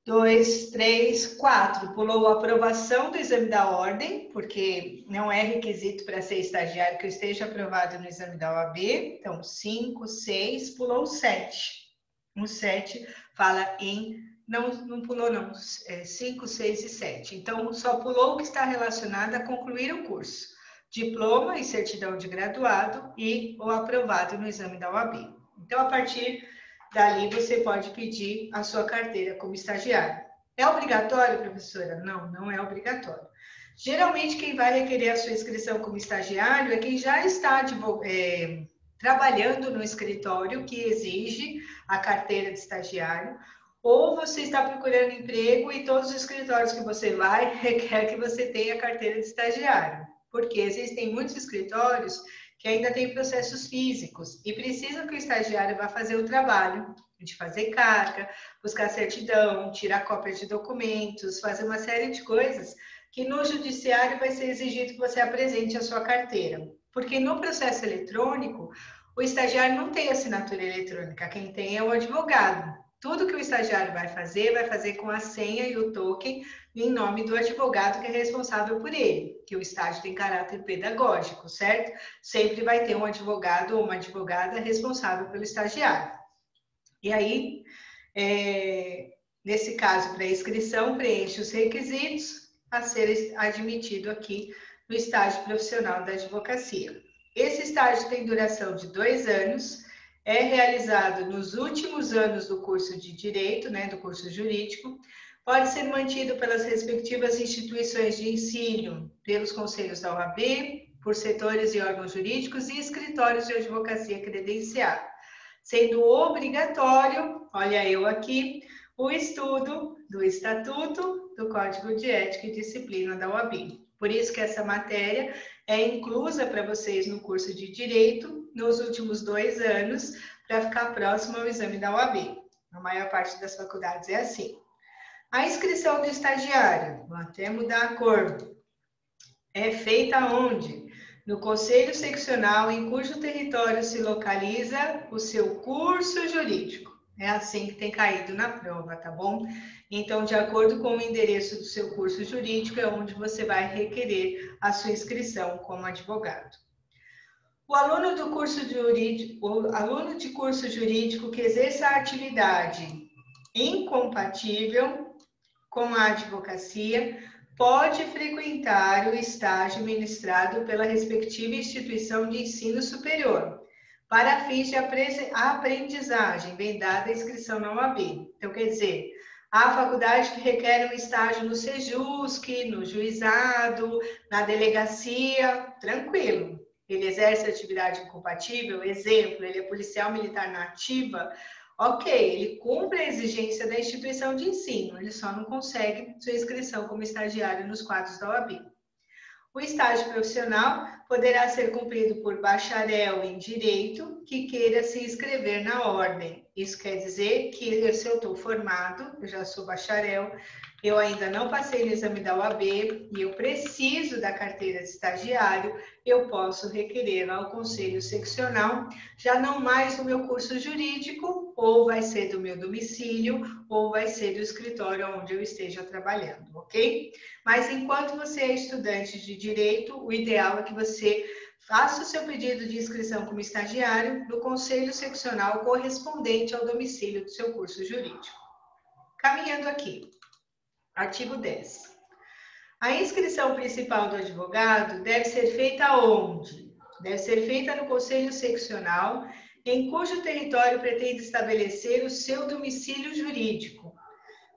[SPEAKER 1] 2, 3, 4, pulou a aprovação do exame da ordem, porque não é requisito para ser estagiário que eu esteja aprovado no exame da OAB. Então, 5, 6, pulou 7. O 7 fala em... Não pulou não, 5, 6 e 7. Então, só pulou o que está relacionado a concluir o curso. Diploma e certidão de graduado e o aprovado no exame da OAB. Então, a partir dali, você pode pedir a sua carteira como estagiário. É obrigatório, professora? Não, não é obrigatório. Geralmente, quem vai requerer a sua inscrição como estagiário é quem já está trabalhando no escritório que exige a carteira de estagiário, ou você está procurando emprego e todos os escritórios que você vai requer que você tenha a carteira de estagiário. Porque existem muitos escritórios que ainda têm processos físicos e precisam que o estagiário vá fazer o trabalho de fazer carga, buscar certidão, tirar cópias de documentos, fazer uma série de coisas que no judiciário vai ser exigido que você apresente a sua carteira. Porque no processo eletrônico, o estagiário não tem assinatura eletrônica, quem tem é o advogado. Tudo que o estagiário vai fazer com a senha e o token em nome do advogado que é responsável por ele, que o estágio tem caráter pedagógico, certo? Sempre vai ter um advogado ou uma advogada responsável pelo estagiário. E aí, nesse caso, para inscrição, preenche os requisitos a ser admitido aqui no estágio profissional da advocacia. Esse estágio tem duração de 2 anos, é realizado nos últimos anos do curso de Direito, né, do curso jurídico, pode ser mantido pelas respectivas instituições de ensino, pelos conselhos da OAB, por setores e órgãos jurídicos e escritórios de advocacia credenciados, sendo obrigatório, olha eu aqui, o estudo do Estatuto, do Código de Ética e Disciplina da OAB. Por isso que essa matéria é inclusa para vocês no curso de Direito nos últimos 2 anos, para ficar próximo ao exame da OAB. A maior parte das faculdades é assim. A inscrição do estagiário, vou até mudar a cor, é feita onde? No Conselho Seccional em cujo território se localiza o seu curso jurídico. É assim que tem caído na prova, tá bom? Então, de acordo com o endereço do seu curso jurídico, é onde você vai requerer a sua inscrição como advogado. O aluno de curso jurídico que exerça a atividade incompatível com a advocacia pode frequentar o estágio ministrado pela respectiva instituição de ensino superior, para fins de aprendizagem, bem dada a inscrição na OAB. Então, quer dizer, a faculdade que requer um estágio no Sejusc, no juizado, na delegacia, tranquilo. Ele exerce atividade incompatível, exemplo, ele é policial militar na ativa, ok, ele cumpre a exigência da instituição de ensino, ele só não consegue sua inscrição como estagiário nos quadros da OAB. O estágio profissional poderá ser cumprido por bacharel em Direito que queira se inscrever na ordem. Isso quer dizer que se eu estou formado, eu já sou bacharel, eu ainda não passei no exame da OAB e eu preciso da carteira de estagiário, eu posso requerer ao Conselho Seccional, já não mais do meu curso jurídico, ou vai ser do meu domicílio, ou vai ser do escritório onde eu esteja trabalhando, ok? Mas enquanto você é estudante de Direito, o ideal é que você faça o seu pedido de inscrição como estagiário no Conselho Seccional correspondente ao domicílio do seu curso jurídico. Caminhando aqui. Artigo 10. A inscrição principal do advogado deve ser feita onde? deve ser feita no Conselho Seccional, em cujo território pretende estabelecer o seu domicílio jurídico.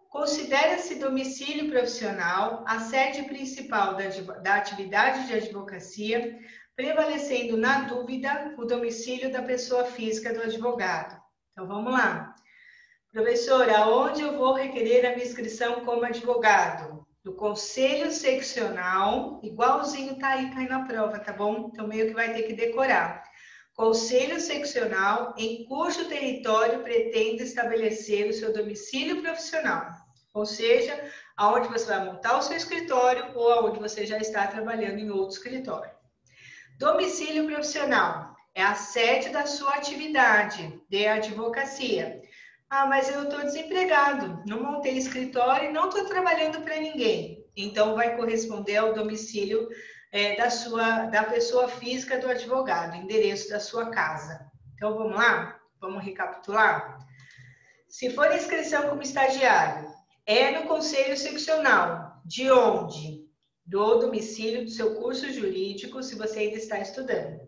[SPEAKER 1] Considera-se domicílio profissional a sede principal da atividade de advocacia, prevalecendo na dúvida o domicílio da pessoa física do advogado. Então, vamos lá. Professora, aonde eu vou requerer a minha inscrição como advogado? Do Conselho Seccional, igualzinho tá aí, cai na prova, tá bom? Então, meio que vai ter que decorar. Conselho Seccional, em cujo território pretende estabelecer o seu domicílio profissional. Ou seja, aonde você vai montar o seu escritório ou aonde você já está trabalhando em outro escritório. Domicílio profissional é a sede da sua atividade de advocacia. Ah, mas eu estou desempregado, não montei escritório e não estou trabalhando para ninguém. Então, vai corresponder ao domicílio da pessoa física do advogado, endereço da sua casa. Então, vamos lá? Vamos recapitular? Se for inscrição como estagiário, é no Conselho Seccional. De onde? Do domicílio do seu curso jurídico, se você ainda está estudando.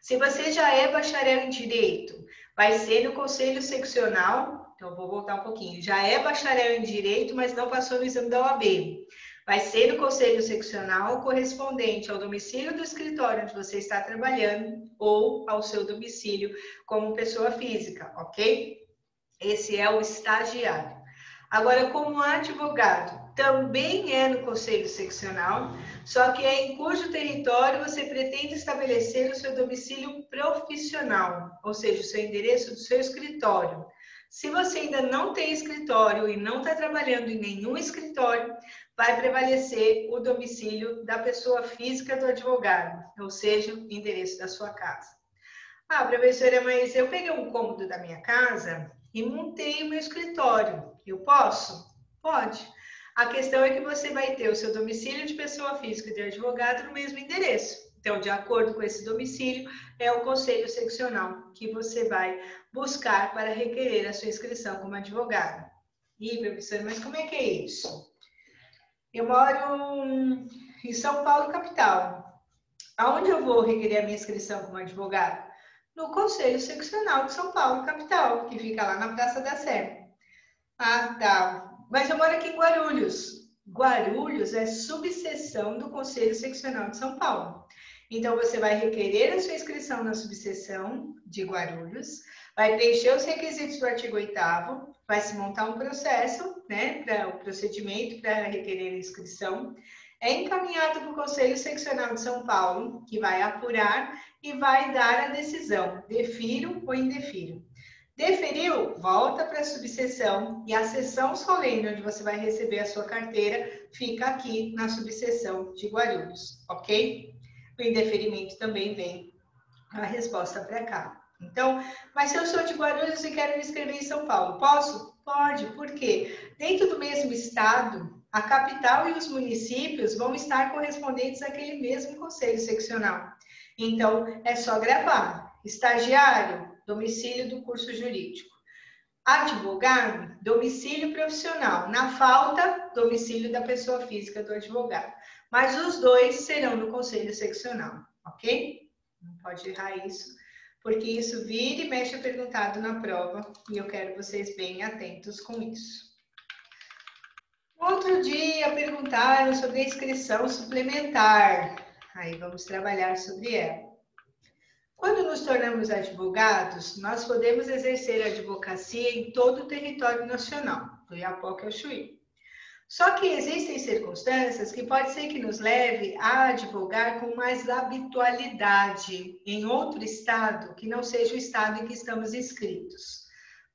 [SPEAKER 1] Se você já é bacharel em Direito, vai ser no Conselho Seccional. Então, vou voltar um pouquinho. Já é bacharel em Direito, mas não passou no exame da OAB. Vai ser no Conselho Seccional correspondente ao domicílio do escritório onde você está trabalhando ou ao seu domicílio como pessoa física, ok? Esse é o estagiário. Agora, como advogado, também é no Conselho Seccional, só que é em cujo território você pretende estabelecer o seu domicílio profissional, ou seja, o seu endereço do seu escritório. Se você ainda não tem escritório e não está trabalhando em nenhum escritório, vai prevalecer o domicílio da pessoa física do advogado, ou seja, o endereço da sua casa. Ah, professora, mas eu peguei um cômodo da minha casa e montei o meu escritório. Eu posso? Pode. A questão é que você vai ter o seu domicílio de pessoa física e de advogado no mesmo endereço. Então, de acordo com esse domicílio, é o Conselho Seccional que você vai buscar para requerer a sua inscrição como advogado. Ih, professora, mas como é que é isso? Eu moro em São Paulo, capital. Aonde eu vou requerer a minha inscrição como advogado? No Conselho Seccional de São Paulo, capital, que fica lá na Praça da Sé. Ah, tá. Mas eu moro aqui em Guarulhos. Guarulhos é subseção do Conselho Seccional de São Paulo. Então, você vai requerer a sua inscrição na subseção de Guarulhos, vai preencher os requisitos do artigo 8º, vai se montar um processo, né, para o procedimento para requerer a inscrição, é encaminhado para o Conselho Seccional de São Paulo, que vai apurar e vai dar a decisão, defiro ou indefiro. Deferiu, volta para a subseção e a sessão solene onde você vai receber a sua carteira fica aqui na subseção de Guarulhos, ok? O indeferimento também vem a resposta para cá. Então, mas se eu sou de Guarulhos e quero me inscrever em São Paulo, posso? Pode, por quê? Dentro do mesmo estado, a capital e os municípios vão estar correspondentes àquele mesmo conselho seccional. Então, é só gravar. Estagiário, domicílio do curso jurídico. Advogado, domicílio profissional. Na falta, domicílio da pessoa física do advogado. Mas os dois serão no conselho seccional, ok? Não pode errar isso, porque isso vira e mexe perguntado na prova e eu quero vocês bem atentos com isso. Outro dia perguntaram sobre a inscrição suplementar. Aí vamos trabalhar sobre ela. Quando nos tornamos advogados, nós podemos exercer a advocacia em todo o território nacional, do Iapoque ao Chuí. Só que existem circunstâncias que pode ser que nos leve a advogar com mais habitualidade em outro estado que não seja o estado em que estamos inscritos.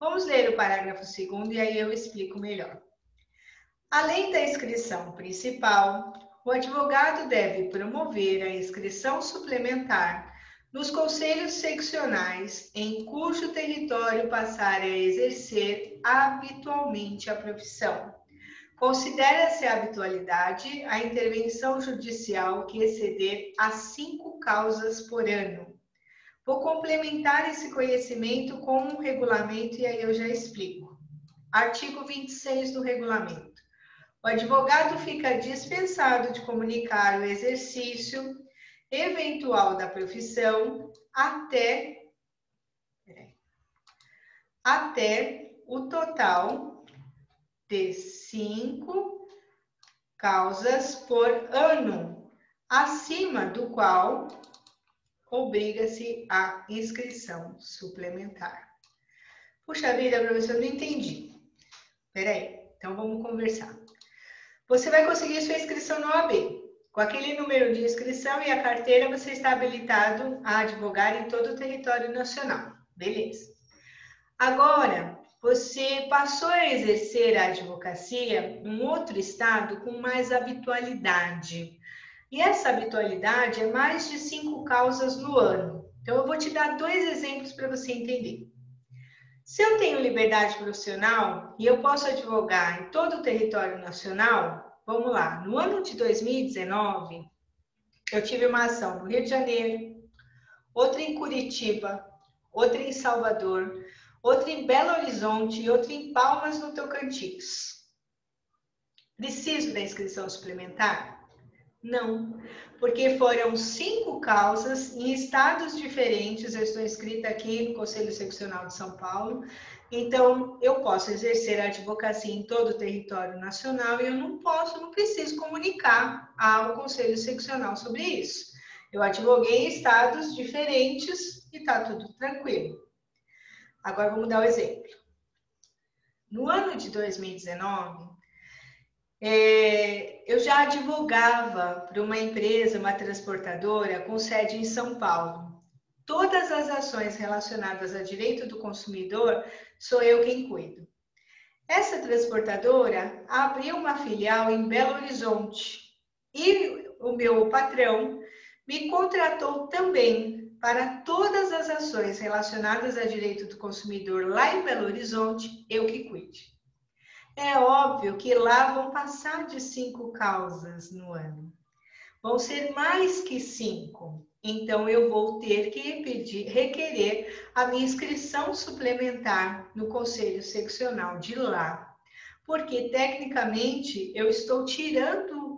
[SPEAKER 1] Vamos ler o parágrafo 2º e aí eu explico melhor. Além da inscrição principal, o advogado deve promover a inscrição suplementar nos conselhos seccionais em cujo território passar a exercer habitualmente a profissão. Considera-se habitualidade a intervenção judicial que exceder a 5 causas por ano. Vou complementar esse conhecimento com um regulamento e aí eu já explico. Artigo 26 do regulamento. O advogado fica dispensado de comunicar o exercício eventual da profissão até o total de 5 causas por ano, acima do qual obriga-se a inscrição suplementar. Puxa vida, professor, não entendi. Peraí, então vamos conversar. Você vai conseguir sua inscrição no OAB. Com aquele número de inscrição e a carteira, você está habilitado a advogar em todo o território nacional. Beleza. Agora, você passou a exercer a advocacia em um outro estado com mais habitualidade. E essa habitualidade é mais de 5 causas no ano. Então, eu vou te dar 2 exemplos para você entender. Se eu tenho liberdade profissional e eu posso advogar em todo o território nacional, vamos lá, no ano de 2019, eu tive uma ação no Rio de Janeiro, outra em Curitiba, outra em Salvador, outra em Belo Horizonte e outra em Palmas, no Tocantins. Preciso da inscrição suplementar? Não, porque foram 5 causas em estados diferentes. Eu estou inscrita aqui no Conselho Seccional de São Paulo, então eu posso exercer a advocacia em todo o território nacional e eu não preciso comunicar ao Conselho Seccional sobre isso. Eu advoguei em estados diferentes e está tudo tranquilo. Agora vamos dar o exemplo. No ano de 2019, eu já advogava para uma empresa, uma transportadora, com sede em São Paulo. Todas as ações relacionadas a direito do consumidor, sou eu quem cuido. Essa transportadora abriu uma filial em Belo Horizonte e o meu patrão me contratou também para todas as ações relacionadas a direito do consumidor lá em Belo Horizonte, eu que cuide. É óbvio que lá vão passar de 5 causas no ano. Vão ser mais que 5. Então, eu vou ter que requerer a minha inscrição suplementar no Conselho Seccional de lá. Porque, tecnicamente, eu estou tirando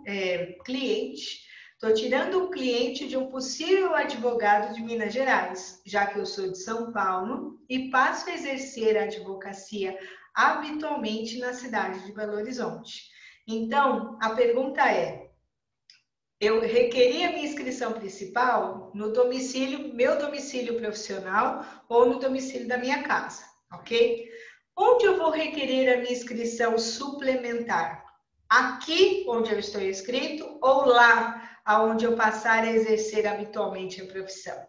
[SPEAKER 1] o cliente de um possível advogado de Minas Gerais, já que eu sou de São Paulo e passo a exercer a advocacia habitualmente na cidade de Belo Horizonte. Então, a pergunta é, eu requeri a minha inscrição principal no meu domicílio profissional ou no domicílio da minha casa, ok? Onde eu vou requerer a minha inscrição suplementar? Aqui, onde eu estou inscrito, ou lá, aonde eu passar a exercer habitualmente a profissão?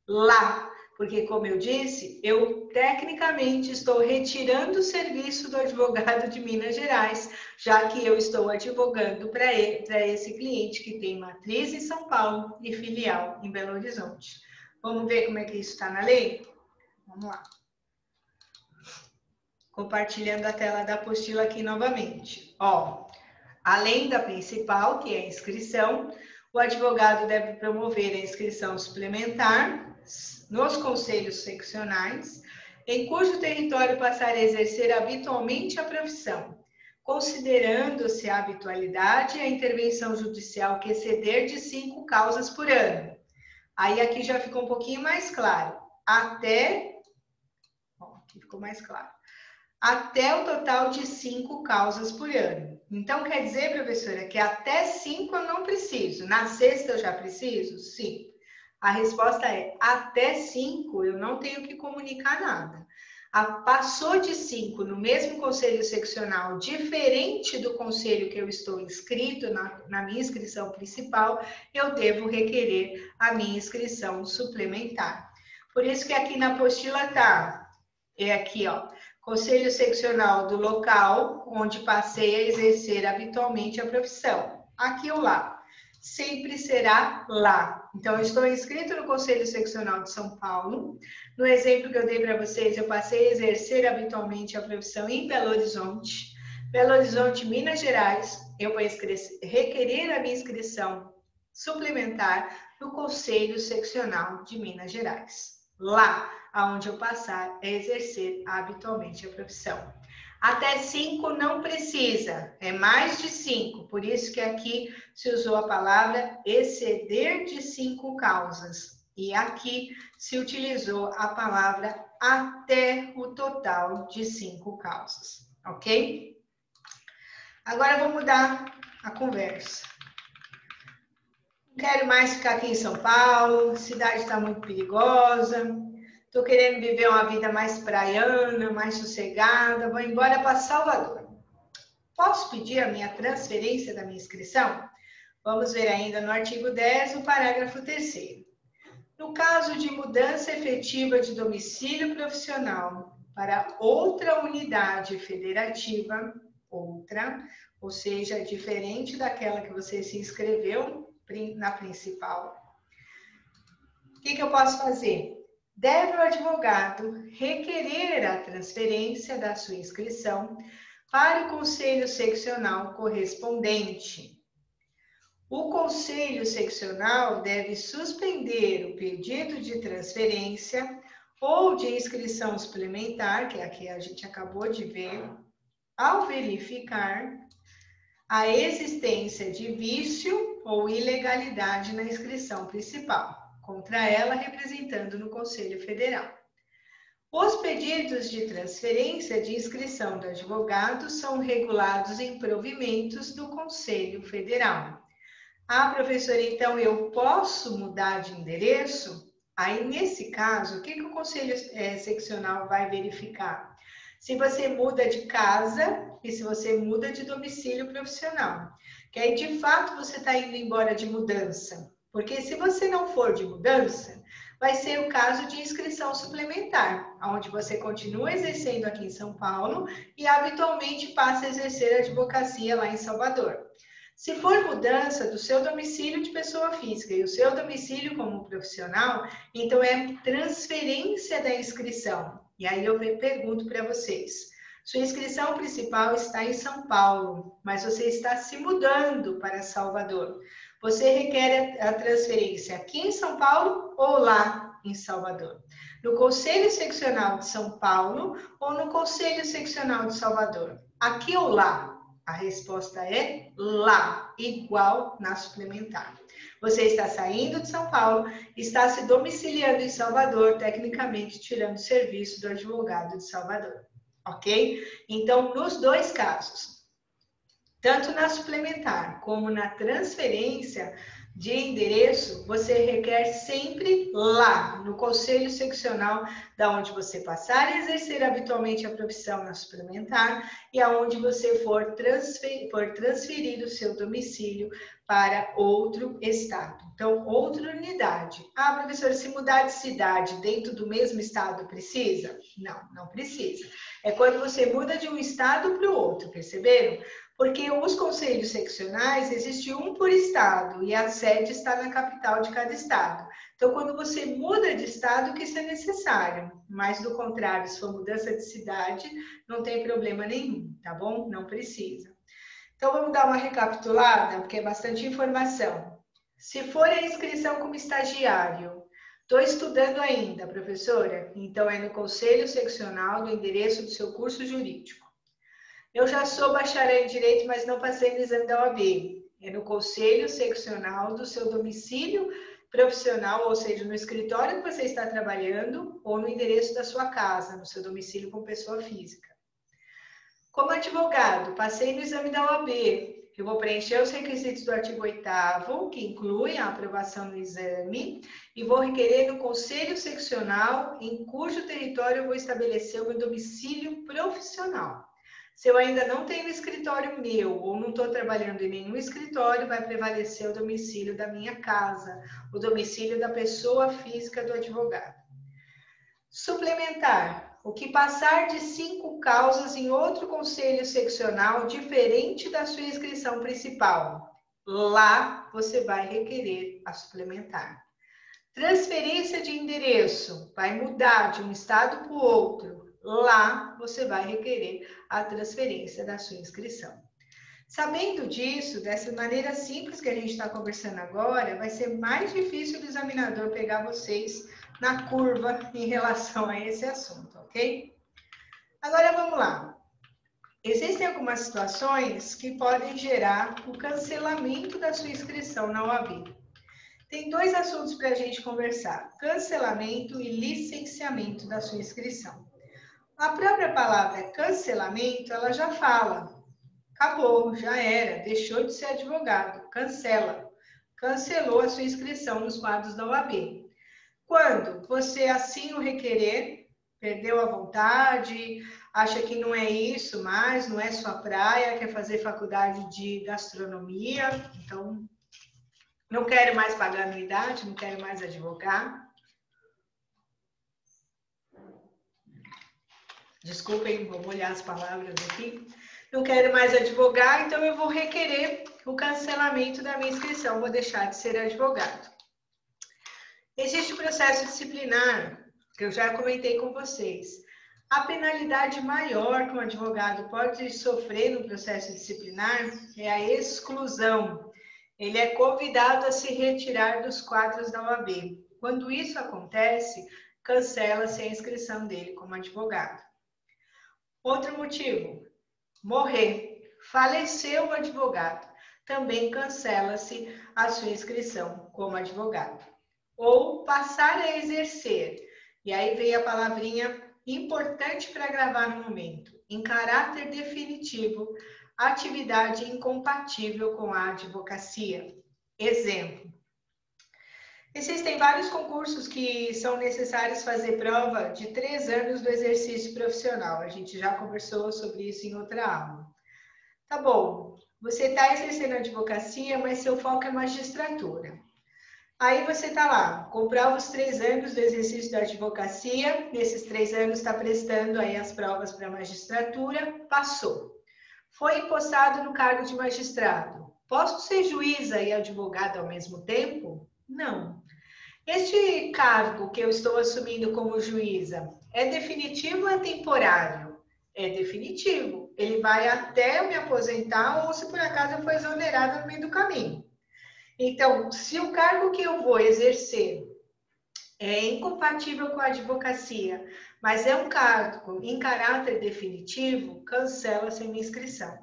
[SPEAKER 1] Lá. Porque, como eu disse, eu tecnicamente estou retirando o serviço do advogado de Minas Gerais, já que eu estou advogando para esse cliente que tem matriz em São Paulo e filial em Belo Horizonte. Vamos ver como é que isso está na lei? Vamos lá. Compartilhando a tela da apostila aqui novamente. Ó, além da principal, que é a inscrição, o advogado deve promover a inscrição suplementar nos conselhos seccionais, em cujo território passar a exercer habitualmente a profissão, considerando-se a habitualidade e a intervenção judicial que exceder de 5 causas por ano. Aí aqui já ficou um pouquinho mais claro. Aqui ficou mais claro. Até o total de 5 causas por ano. Então, quer dizer, professora, que até 5 eu não preciso. Na sexta eu já preciso? Sim. A resposta é, até 5 eu não tenho que comunicar nada. Passou de 5 no mesmo conselho seccional, diferente do conselho que eu estou inscrito na minha inscrição principal, eu devo requerer a minha inscrição suplementar. Por isso que aqui na apostila está, aqui, ó, conselho seccional do local onde passei a exercer habitualmente a profissão. Aqui ou lá. Sempre será lá. Então, eu estou inscrito no Conselho Seccional de São Paulo. No exemplo que eu dei para vocês, eu passei a exercer habitualmente a profissão em Belo Horizonte. Belo Horizonte, Minas Gerais, eu vou requerer a minha inscrição suplementar no Conselho Seccional de Minas Gerais. Lá, aonde eu passar a exercer habitualmente a profissão. Até 5 não precisa, é mais de 5. Por isso que aqui se usou a palavra exceder de 5 causas. E aqui se utilizou a palavra até o total de 5 causas, ok? Agora vou mudar a conversa. Não quero mais ficar aqui em São Paulo, a cidade está muito perigosa. Estou querendo viver uma vida mais praiana, mais sossegada. Vou embora para Salvador. Posso pedir a minha transferência da minha inscrição? Vamos ver ainda no artigo 10, o parágrafo 3º. No caso de mudança efetiva de domicílio profissional para outra unidade federativa, ou seja, diferente daquela que você se inscreveu na principal, o que eu posso fazer? Deve o advogado requerer a transferência da sua inscrição para o conselho seccional correspondente. O conselho seccional deve suspender o pedido de transferência ou de inscrição suplementar, que é a que a gente acabou de ver, ao verificar a existência de vício ou ilegalidade na inscrição principal, contra ela representando no Conselho Federal. Os pedidos de transferência de inscrição do advogado são regulados em provimentos do Conselho Federal. Ah, professora, então eu posso mudar de endereço? Aí, nesse caso, o que o Conselho Seccional vai verificar? Se você muda de casa e se você muda de domicílio profissional. Que aí, de fato, você está indo embora de mudança. Porque se você não for de mudança, vai ser o caso de inscrição suplementar, onde você continua exercendo aqui em São Paulo e habitualmente passa a exercer a advocacia lá em Salvador. Se for mudança do seu domicílio de pessoa física e o seu domicílio como profissional, então é transferência da inscrição. E aí eu pergunto para vocês, sua inscrição principal está em São Paulo, mas você está se mudando para Salvador. Você requer a transferência aqui em São Paulo ou lá em Salvador? No Conselho Seccional de São Paulo ou no Conselho Seccional de Salvador? Aqui ou lá? A resposta é lá, igual na suplementar. Você está saindo de São Paulo, está se domiciliando em Salvador, tecnicamente tirando o serviço do advogado de Salvador, ok? Então, nos dois casos, tanto na suplementar como na transferência de endereço, você requer sempre lá, no Conselho Seccional, da onde você passar a exercer habitualmente a profissão na suplementar e aonde você for transferir o seu domicílio para outro estado. Então, outra unidade. Ah, professor, se mudar de cidade dentro do mesmo estado precisa? Não, não precisa. É quando você muda de um estado para o outro, perceberam? Porque os conselhos seccionais, existe um por estado e a sede está na capital de cada estado. Então, quando você muda de estado, que isso é necessário. Mas, do contrário, se for mudança de cidade, não tem problema nenhum, tá bom? Não precisa. Então, vamos dar uma recapitulada, porque é bastante informação. Se for a inscrição como estagiário, estou estudando ainda, professora, então é no conselho seccional do endereço do seu curso jurídico. Eu já sou bacharel em Direito, mas não passei no exame da OAB. É no conselho seccional do seu domicílio profissional, ou seja, no escritório que você está trabalhando ou no endereço da sua casa, no seu domicílio como pessoa física. Como advogado, passei no exame da OAB. Eu vou preencher os requisitos do artigo 8º, que incluem a aprovação no exame, e vou requerer no conselho seccional em cujo território eu vou estabelecer o meu domicílio profissional. Se eu ainda não tenho escritório meu ou não estou trabalhando em nenhum escritório, vai prevalecer o domicílio da minha casa, o domicílio da pessoa física do advogado. Suplementar. O que passar de 5 causas em outro conselho seccional diferente da sua inscrição principal. Lá você vai requerer a suplementar. Transferência de endereço. Vai mudar de um estado para o outro. Lá você vai requerer a transferência da sua inscrição. Sabendo disso, dessa maneira simples que a gente está conversando agora, vai ser mais difícil do examinador pegar vocês na curva em relação a esse assunto, ok? Agora vamos lá. Existem algumas situações que podem gerar o cancelamento da sua inscrição na OAB. Tem dois assuntos para a gente conversar: cancelamento e licenciamento da sua inscrição. A própria palavra cancelamento, ela já fala, acabou, já era, deixou de ser advogado, cancela, cancelou a sua inscrição nos quadros da OAB. Quando você assim o requerer, perdeu a vontade, acha que não é isso mais, não é sua praia, quer fazer faculdade de gastronomia, então não quero mais pagar anuidade, não quero mais advogar. Desculpem, vou molhar as palavras aqui. Não quero mais advogar, então eu vou requerer o cancelamento da minha inscrição, vou deixar de ser advogado. Existe o processo disciplinar, que eu já comentei com vocês. A penalidade maior que um advogado pode sofrer no processo disciplinar é a exclusão. Ele é convidado a se retirar dos quadros da OAB. Quando isso acontece, cancela-se a inscrição dele como advogado. Outro motivo, morrer. Faleceu o advogado. Também cancela-se a sua inscrição como advogado. Ou passar a exercer. E aí vem a palavrinha importante para gravar no momento. Em caráter definitivo, atividade incompatível com a advocacia. Exemplo. Existem vários concursos que são necessários fazer prova de 3 anos do exercício profissional. A gente já conversou sobre isso em outra aula. Tá bom, você está exercendo advocacia, mas seu foco é magistratura. Aí você está lá, comprova os 3 anos do exercício da advocacia, nesses 3 anos está prestando aí as provas para a magistratura, passou. Foi impostado no cargo de magistrado. Posso ser juíza e advogada ao mesmo tempo? Não. Este cargo que eu estou assumindo como juíza é definitivo ou é temporário? É definitivo. Ele vai até eu me aposentar ou se por acaso eu for exonerada no meio do caminho. Então, se o cargo que eu vou exercer é incompatível com a advocacia, mas é um cargo em caráter definitivo, cancela-se a minha inscrição.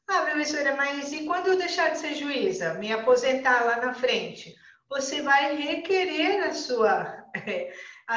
[SPEAKER 1] Ah, professora, mas e quando eu deixar de ser juíza, me aposentar lá na frente? Você vai requerer a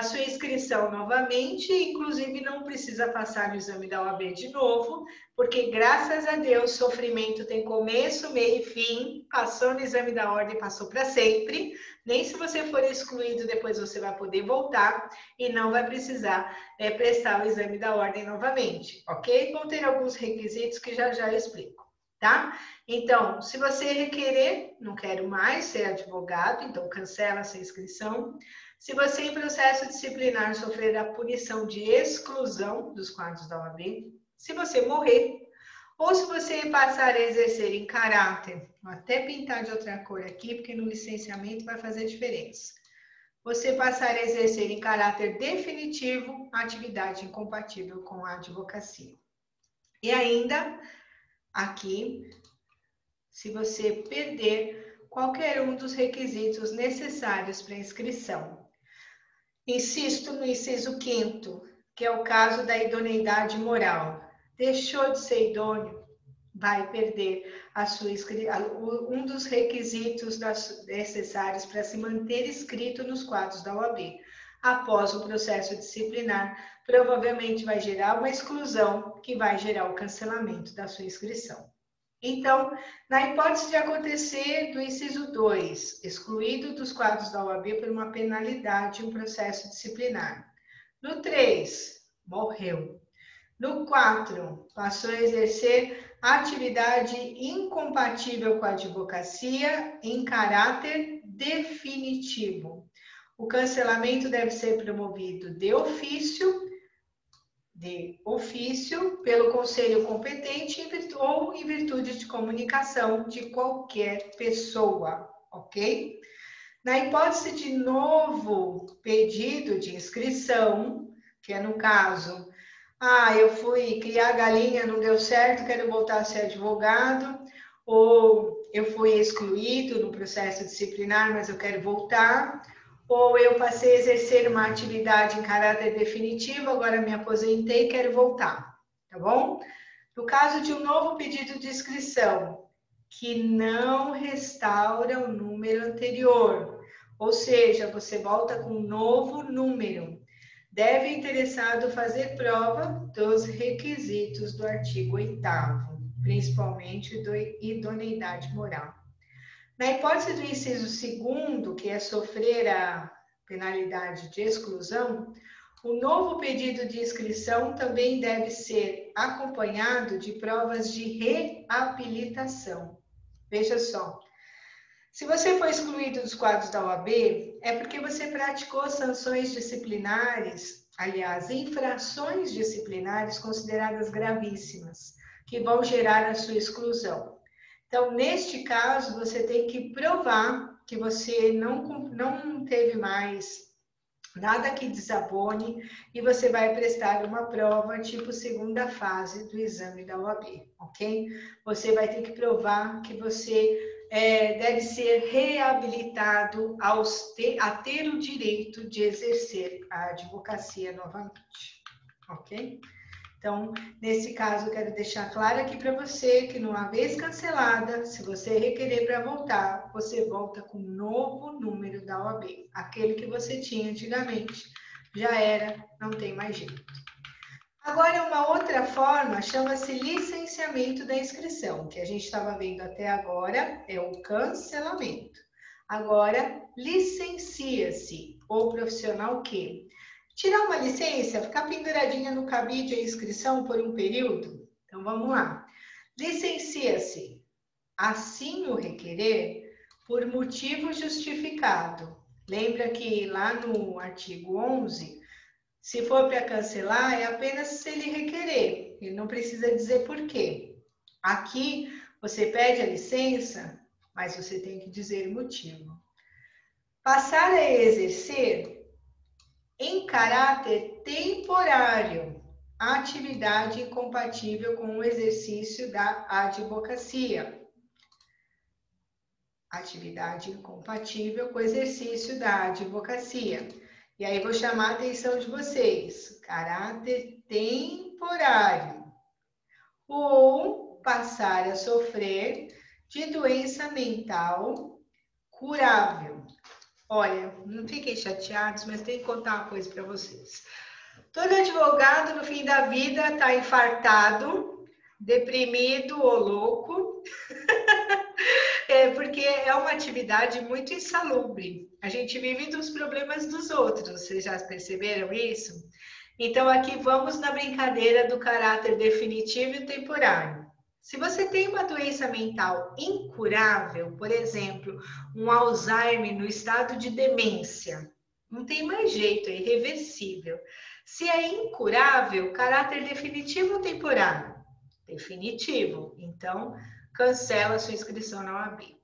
[SPEAKER 1] sua inscrição novamente, inclusive não precisa passar no exame da OAB de novo, porque graças a Deus sofrimento tem começo, meio e fim, passou no exame da ordem, passou para sempre, nem se você for excluído depois você vai poder voltar e não vai precisar prestar o exame da ordem novamente, ok? Vão ter alguns requisitos que já eu explico. Tá? Então, se você requerer, não quero mais ser advogado, então cancela essa inscrição. Se você em processo disciplinar sofrer a punição de exclusão dos quadros da OAB, se você morrer, ou se você passar a exercer em caráter, vou até pintar de outra cor aqui, porque no licenciamento vai fazer diferença. Você passar a exercer em caráter definitivo a atividade incompatível com a advocacia. E ainda aqui, se você perder qualquer um dos requisitos necessários para inscrição. Insisto no inciso 5º, que é o caso da idoneidade moral. Deixou de ser idôneo, vai perder a sua um dos requisitos necessários para se manter inscrito nos quadros da OAB. Após o processo disciplinar, provavelmente vai gerar uma exclusão que vai gerar o cancelamento da sua inscrição. Então, na hipótese de acontecer do inciso 2, excluído dos quadros da OAB por uma penalidade em um processo disciplinar. No 3, morreu. No 4, passou a exercer atividade incompatível com a advocacia em caráter definitivo. O cancelamento deve ser promovido de ofício pelo conselho competente ou em virtude de comunicação de qualquer pessoa, ok? Na hipótese de novo pedido de inscrição, que é no caso, eu fui criar galinha, não deu certo, quero voltar a ser advogado, ou eu fui excluído no processo disciplinar, mas eu quero voltar, ou eu passei a exercer uma atividade em caráter definitivo, agora me aposentei e quero voltar, tá bom? No caso de um novo pedido de inscrição, que não restaura o número anterior, ou seja, você volta com um novo número, deve o interessado fazer prova dos requisitos do artigo 8º, principalmente do idoneidade moral. Na hipótese do inciso 2º, que é sofrer a penalidade de exclusão, o novo pedido de inscrição também deve ser acompanhado de provas de reabilitação. Veja só, se você foi excluído dos quadros da OAB, é porque você praticou sanções disciplinares, aliás, infrações disciplinares consideradas gravíssimas, que vão gerar a sua exclusão. Então, neste caso, você tem que provar que você não teve mais nada que desabone e você vai prestar uma prova tipo segunda fase do exame da OAB, ok? Você vai ter que provar que você deve ser reabilitado a ter o direito de exercer a advocacia novamente, ok? Então, nesse caso, eu quero deixar claro aqui para você que numa vez cancelada, se você requerer para voltar, você volta com um novo número da OAB. Aquele que você tinha antigamente já era, não tem mais jeito. Agora, uma outra forma chama-se licenciamento da inscrição, que a gente estava vendo até agora, é o cancelamento. Agora, licencia-se o profissional que tirar uma licença, ficar penduradinha no cabide a inscrição por um período. Então, vamos lá. Licencia-se, assim o requerer, por motivo justificado. Lembra que lá no artigo 11, se for para cancelar, é apenas se ele requerer. Ele não precisa dizer por quê. Aqui, você pede a licença, mas você tem que dizer o motivo. Passar a exercer em caráter temporário, a atividade incompatível com o exercício da advocacia. Atividade incompatível com o exercício da advocacia. E aí vou chamar a atenção de vocês. Caráter temporário. Ou passar a sofrer de doença mental curável. Olha, não fiquem chateados, mas tenho que contar uma coisa para vocês. Todo advogado, no fim da vida, está infartado, deprimido ou louco, porque é uma atividade muito insalubre. A gente vive dos problemas dos outros, vocês já perceberam isso? Então, aqui vamos na brincadeira do caráter definitivo e temporário. Se você tem uma doença mental incurável, por exemplo, um Alzheimer no estado de demência, não tem mais jeito, é irreversível. Se é incurável, caráter definitivo ou temporário? Definitivo. Então, cancela a sua inscrição na OAB.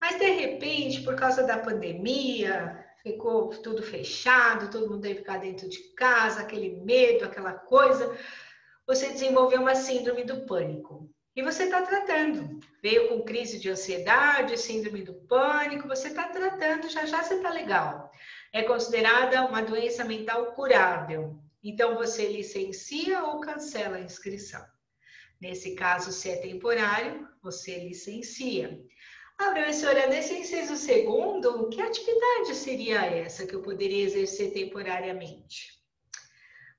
[SPEAKER 1] Mas, de repente, por causa da pandemia, ficou tudo fechado, todo mundo teve que ficar dentro de casa, aquele medo, aquela coisa, você desenvolveu uma síndrome do pânico. E você está tratando. Veio com crise de ansiedade, síndrome do pânico, você está tratando, já já você está legal. É considerada uma doença mental curável. Então, você licencia ou cancela a inscrição. Nesse caso, se é temporário, você licencia. Ah, professora, nesse inciso segundo, que atividade seria essa que eu poderia exercer temporariamente?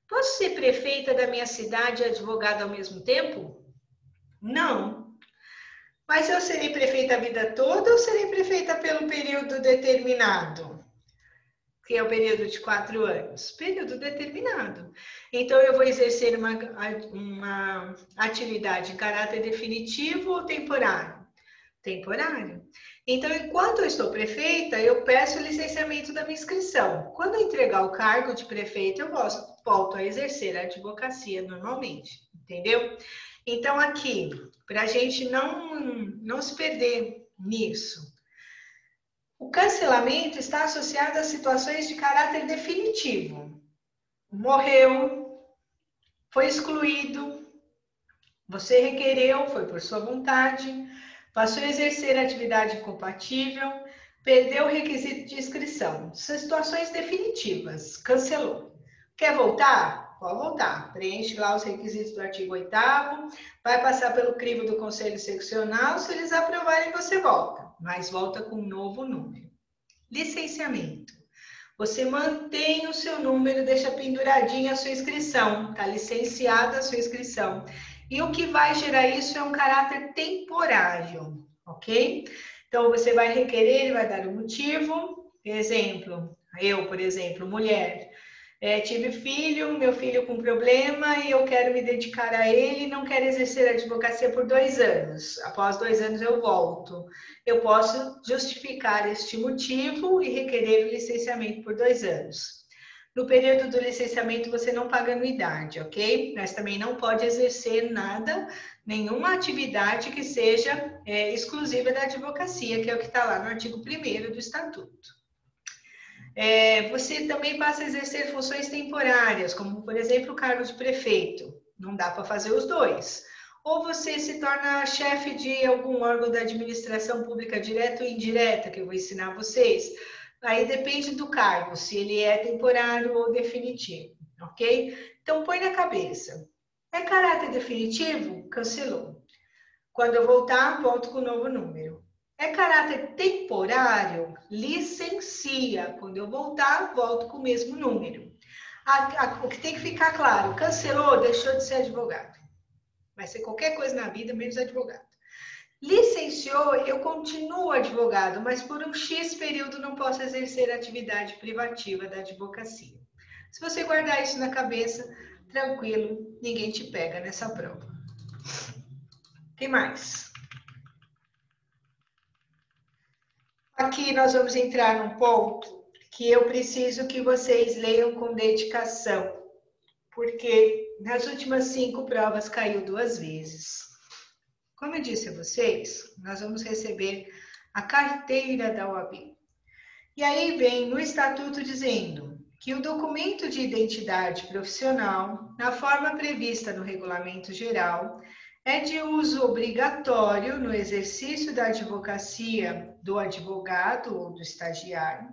[SPEAKER 1] Posso ser prefeita da minha cidade e advogada ao mesmo tempo? Não. Mas eu serei prefeita a vida toda ou serei prefeita pelo período determinado? Que é o período de 4 anos. Período determinado. Então, eu vou exercer uma atividade em caráter definitivo ou temporário? Temporário. Então, enquanto eu estou prefeita, eu peço o licenciamento da minha inscrição. Quando eu entregar o cargo de prefeita, eu volto a exercer a advocacia normalmente, entendeu? Então, aqui, para a gente não se perder nisso, o cancelamento está associado a situações de caráter definitivo. Morreu, foi excluído, você requereu, foi por sua vontade, passou a exercer a atividade incompatível, perdeu o requisito de inscrição. São situações definitivas, cancelou. Quer voltar? pode voltar. Preenche lá os requisitos do artigo 8º, vai passar pelo crivo do Conselho Seccional, se eles aprovarem, você volta, mas volta com um novo número. Licenciamento. Você mantém o seu número, deixa penduradinha a sua inscrição, está licenciada a sua inscrição. E o que vai gerar isso é um caráter temporário, ok? Então, você vai requerer, ele vai dar um motivo. Exemplo, eu, por exemplo, mulher, tive filho, meu filho com problema e eu quero me dedicar a ele, não quero exercer a advocacia por 2 anos. Após 2 anos eu volto. Eu posso justificar este motivo e requerer o licenciamento por 2 anos. No período do licenciamento você não paga anuidade, ok? Mas também não pode exercer nada, nenhuma atividade que seja exclusiva da advocacia, que é o que está lá no artigo 1º do Estatuto. Você também passa a exercer funções temporárias, como, por exemplo, o cargo de prefeito. Não dá para fazer os dois. Ou você se torna chefe de algum órgão da administração pública direta ou indireta, que eu vou ensinar vocês. Aí depende do cargo, se ele é temporário ou definitivo, ok? Então, põe na cabeça. É caráter definitivo? Cancelou. Quando eu voltar, volto com o novo número. É caráter temporário? Licencia. Quando eu voltar, volto com o mesmo número. O que tem que ficar claro, cancelou, deixou de ser advogado. Vai ser qualquer coisa na vida, menos advogado. Licenciou, eu continuo advogado, mas por um X período não posso exercer a atividade privativa da advocacia. Se você guardar isso na cabeça, tranquilo, ninguém te pega nessa prova. O que mais? Aqui nós vamos entrar num ponto que eu preciso que vocês leiam com dedicação, porque nas últimas 5 provas caiu 2 vezes. Como eu disse a vocês, nós vamos receber a carteira da OAB. E aí vem no estatuto dizendo que o documento de identidade profissional, na forma prevista no regulamento geral, é de uso obrigatório no exercício da advocacia do advogado ou do estagiário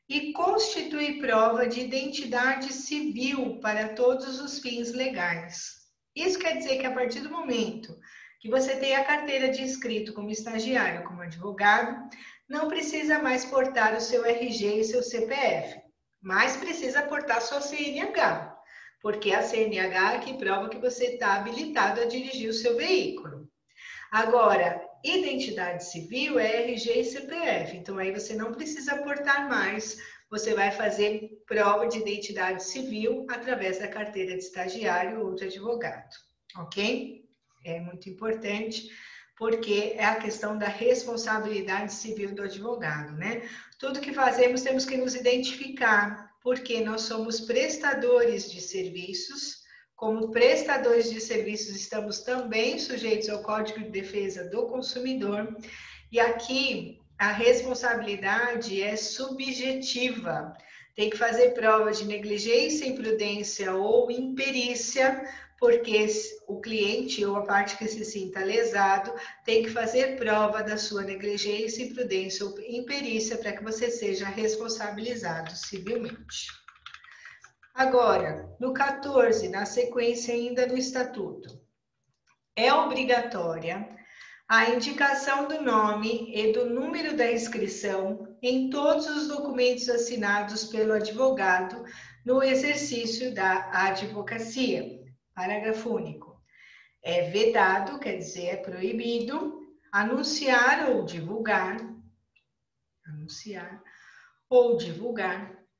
[SPEAKER 1] e constitui prova de identidade civil para todos os fins legais. Isso quer dizer que a partir do momento que você tem a carteira de inscrito como estagiário, como advogado, não precisa mais portar o seu RG e seu CPF, mas precisa portar sua CNH, porque a CNH é que prova que você está habilitado a dirigir o seu veículo. Agora, identidade civil é RG e CPF, então aí você não precisa portar mais, você vai fazer prova de identidade civil através da carteira de estagiário ou de advogado, ok? É muito importante, porque é a questão da responsabilidade civil do advogado, né? Tudo que fazemos temos que nos identificar, porque nós somos prestadores de serviços. Como prestadores de serviços, estamos também sujeitos ao Código de Defesa do Consumidor. E aqui, a responsabilidade é subjetiva. Tem que fazer prova de negligência, imprudência ou imperícia, porque o cliente ou a parte que se sinta lesado tem que fazer prova da sua negligência, imprudência ou imperícia para que você seja responsabilizado civilmente. Agora, no 14, na sequência ainda do Estatuto, é obrigatória a indicação do nome e do número da inscrição em todos os documentos assinados pelo advogado no exercício da advocacia. Parágrafo único. É vedado, quer dizer, é proibido, anunciar ou divulgar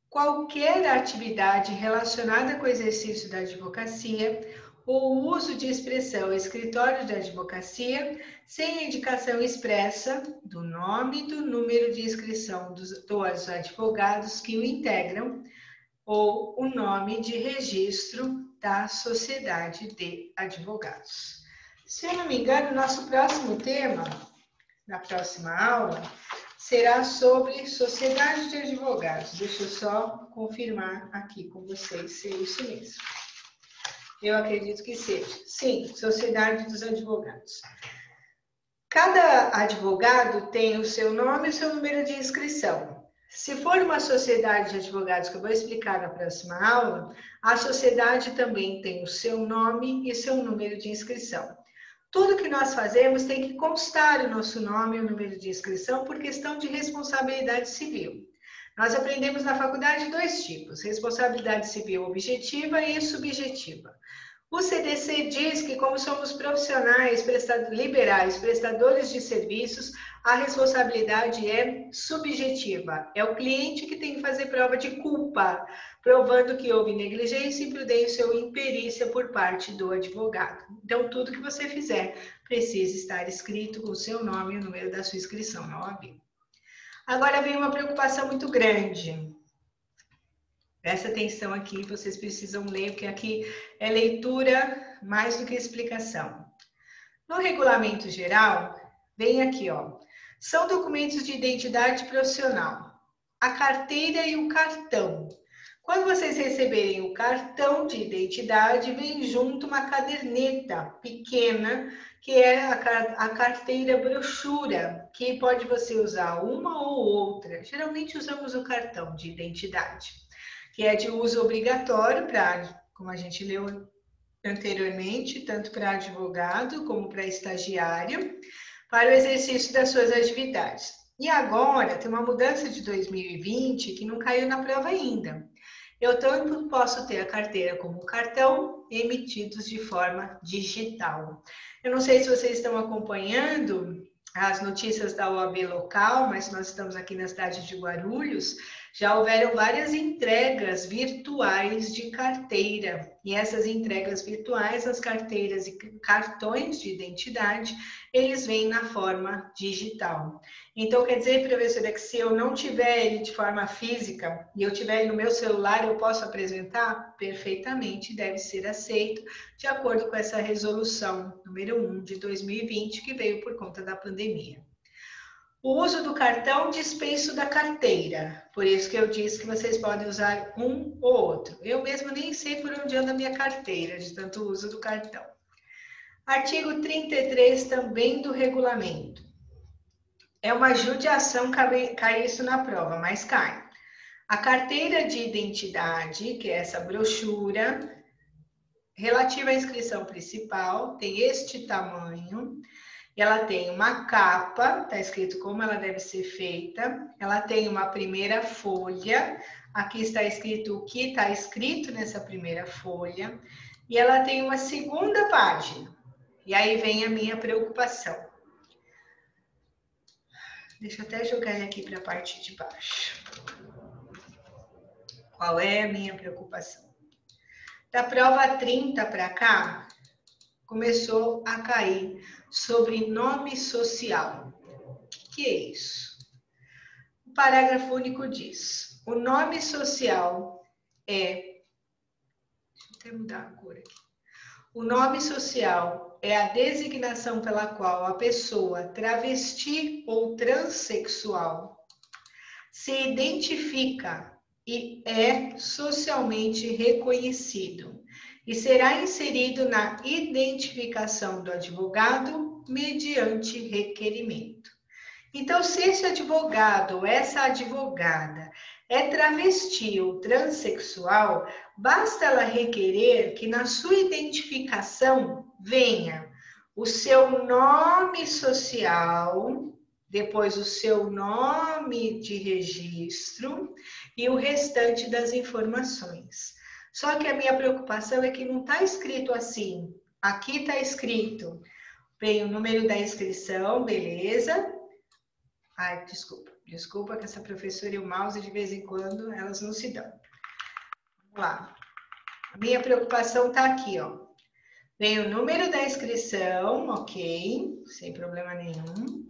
[SPEAKER 1] qualquer atividade relacionada com o exercício da advocacia ou uso de expressão escritório de advocacia sem indicação expressa do nome e do número de inscrição dos advogados que o integram ou o nome de registro da Sociedade de Advogados. Se eu não me engano, nosso próximo tema, na próxima aula, será sobre Sociedade de Advogados. Deixa eu só confirmar aqui com vocês se é isso mesmo. Eu acredito que seja. Sim, Sociedade dos Advogados. Cada advogado tem o seu nome e o seu número de inscrição. Se for uma sociedade de advogados, que eu vou explicar na próxima aula, a sociedade também tem o seu nome e seu número de inscrição. Tudo que nós fazemos tem que constar o nosso nome e o número de inscrição por questão de responsabilidade civil. Nós aprendemos na faculdade dois tipos, responsabilidade civil objetiva e subjetiva. O CDC diz que, como somos profissionais liberais, prestadores de serviços, a responsabilidade é subjetiva. É o cliente que tem que fazer prova de culpa, provando que houve negligência, imprudência ou imperícia por parte do advogado. Então, tudo que você fizer precisa estar escrito com o seu nome e o número da sua inscrição na OAB. Agora vem uma preocupação muito grande. Presta atenção aqui, vocês precisam ler, porque aqui é leitura mais do que explicação. No regulamento geral, vem aqui, ó. São documentos de identidade profissional. A carteira e o cartão. Quando vocês receberem o cartão de identidade, vem junto uma caderneta pequena, que é a carteira brochura, que pode você usar uma ou outra. Geralmente usamos o cartão de identidade, que é de uso obrigatório para, como a gente leu anteriormente, tanto para advogado como para estagiário, para o exercício das suas atividades. E agora, tem uma mudança de 2020 que não caiu na prova ainda. Eu tanto posso ter a carteira como o cartão emitidos de forma digital. Eu não sei se vocês estão acompanhando as notícias da OAB local, mas nós estamos aqui na cidade de Guarulhos. Já houveram várias entregas virtuais de carteira, e essas entregas virtuais, as carteiras e cartões de identidade, eles vêm na forma digital. Então, quer dizer, professora, que se eu não tiver ele de forma física e eu tiver ele no meu celular, eu posso apresentar? Perfeitamente, deve ser aceito, de acordo com essa resolução número 1 de 2020, que veio por conta da pandemia. O uso do cartão, dispenso da carteira. Por isso que eu disse que vocês podem usar um ou outro. Eu mesmo nem sei por onde anda a minha carteira, de tanto uso do cartão. Artigo 33 também do regulamento. É uma judiação cair isso na prova, mas cai. A carteira de identidade, que é essa brochura, relativa à inscrição principal, tem este tamanho. Ela tem uma capa, está escrito como ela deve ser feita. Ela tem uma primeira folha. Aqui está escrito o que está escrito nessa primeira folha. E ela tem uma segunda página. E aí vem a minha preocupação. Deixa eu até jogar ele aqui para a parte de baixo. Qual é a minha preocupação? Da prova 30 para cá, começou a cair sobrenome social. O que é isso? O parágrafo único diz: o nome social é... Deixa eu até mudar a cor aqui. O nome social é a designação pela qual a pessoa travesti ou transexual se identifica e é socialmente reconhecido e será inserido na identificação do advogado mediante requerimento. Então, se esse advogado ou essa advogada é travesti ou transexual, basta ela requerer que na sua identificação venha o seu nome social, depois o seu nome de registro e o restante das informações. Só que a minha preocupação é que não está escrito assim. Aqui está escrito, vem o número da inscrição, beleza. Ai, desculpa que essa professora e o mouse, de vez em quando, elas não se dão. Vamos lá. A minha preocupação está aqui, ó. Vem o número da inscrição, ok, sem problema nenhum.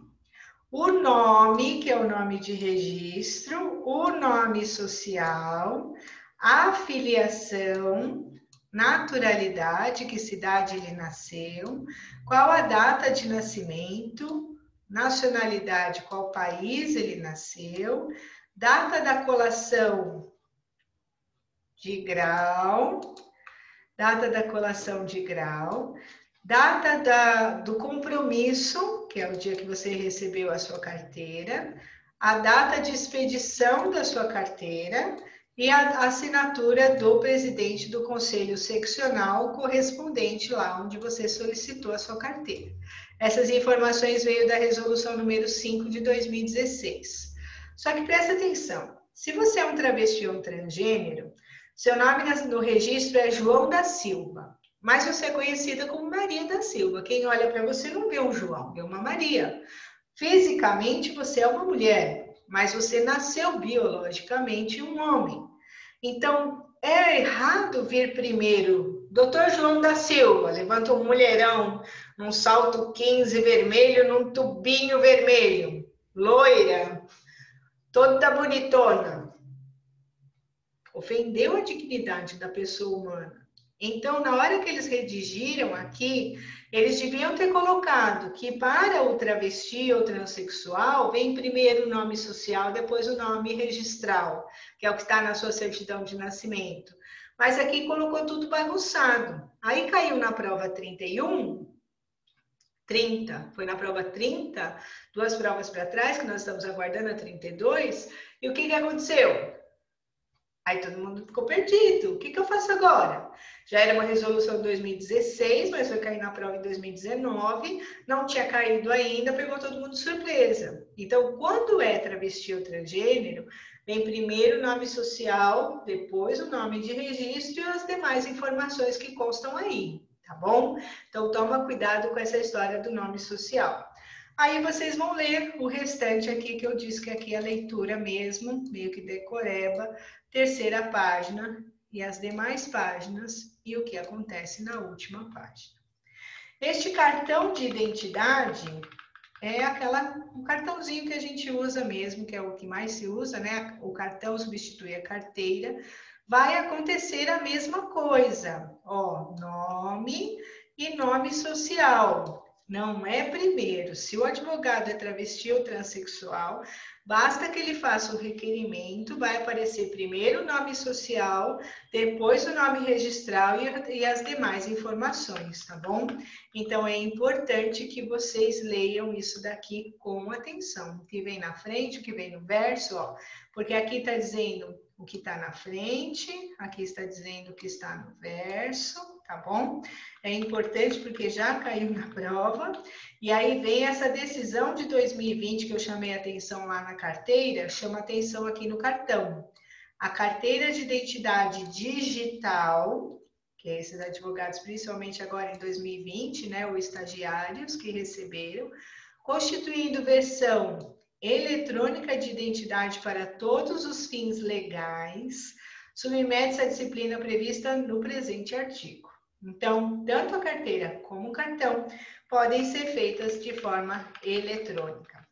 [SPEAKER 1] O nome, que é o nome de registro, o nome social, a filiação, naturalidade, que cidade ele nasceu, qual a data de nascimento, nacionalidade, qual país ele nasceu, data da colação de grau, data do compromisso, que é o dia que você recebeu a sua carteira, a data de expedição da sua carteira e a assinatura do presidente do Conselho Seccional correspondente lá onde você solicitou a sua carteira. Essas informações veio da resolução número 5 de 2016. Só que presta atenção, se você é um travesti ou um transgênero, seu nome no registro é João da Silva, mas você é conhecida como Maria da Silva. Quem olha para você não vê um João, vê uma Maria. Fisicamente você é uma mulher, mas você nasceu biologicamente um homem. Então, é errado vir primeiro, Dr. João da Silva, levanta um mulherão, num salto 15 vermelho, num tubinho vermelho, loira, toda bonitona. Ofendeu a dignidade da pessoa humana. Então, na hora que eles redigiram aqui, eles deviam ter colocado que para o travesti ou transexual, vem primeiro o nome social, depois o nome registral, que é o que está na sua certidão de nascimento. Mas aqui colocou tudo bagunçado. Aí caiu na prova 31, 30, foi na prova 30, 2 provas para trás, que nós estamos aguardando a 32, e o que aconteceu? Aí todo mundo ficou perdido. O que eu faço agora? Já era uma resolução de 2016, mas foi cair na prova em 2019. Não tinha caído ainda, pegou todo mundo de surpresa. Então, quando é travesti ou transgênero, vem primeiro o nome social, depois o nome de registro e as demais informações que constam aí, tá bom? Então, toma cuidado com essa história do nome social. Aí vocês vão ler o restante aqui, que eu disse que aqui é a leitura mesmo, meio que decoreba, terceira página e as demais páginas e o que acontece na última página. Este cartão de identidade é um cartãozinho que a gente usa mesmo, que é o que mais se usa, né? O cartão substitui a carteira. Vai acontecer a mesma coisa, ó, nome e nome social. Não é primeiro. Se o advogado é travesti ou transexual, basta que ele faça o requerimento, vai aparecer primeiro o nome social, depois o nome registral e as demais informações, tá bom? Então, é importante que vocês leiam isso daqui com atenção. O que vem na frente, o que vem no verso, ó, porque aqui está dizendo o que está na frente, aqui está dizendo o que está no verso, tá bom? É importante porque já caiu na prova. E aí vem essa decisão de 2020 que eu chamei a atenção lá na carteira, chama atenção aqui no cartão. A carteira de identidade digital, que é esses advogados, principalmente agora em 2020, né, ou estagiários que receberam, constituindo versão eletrônica de identidade para todos os fins legais, submete-se à disciplina prevista no presente artigo. Então, tanto a carteira como o cartão podem ser feitas de forma eletrônica.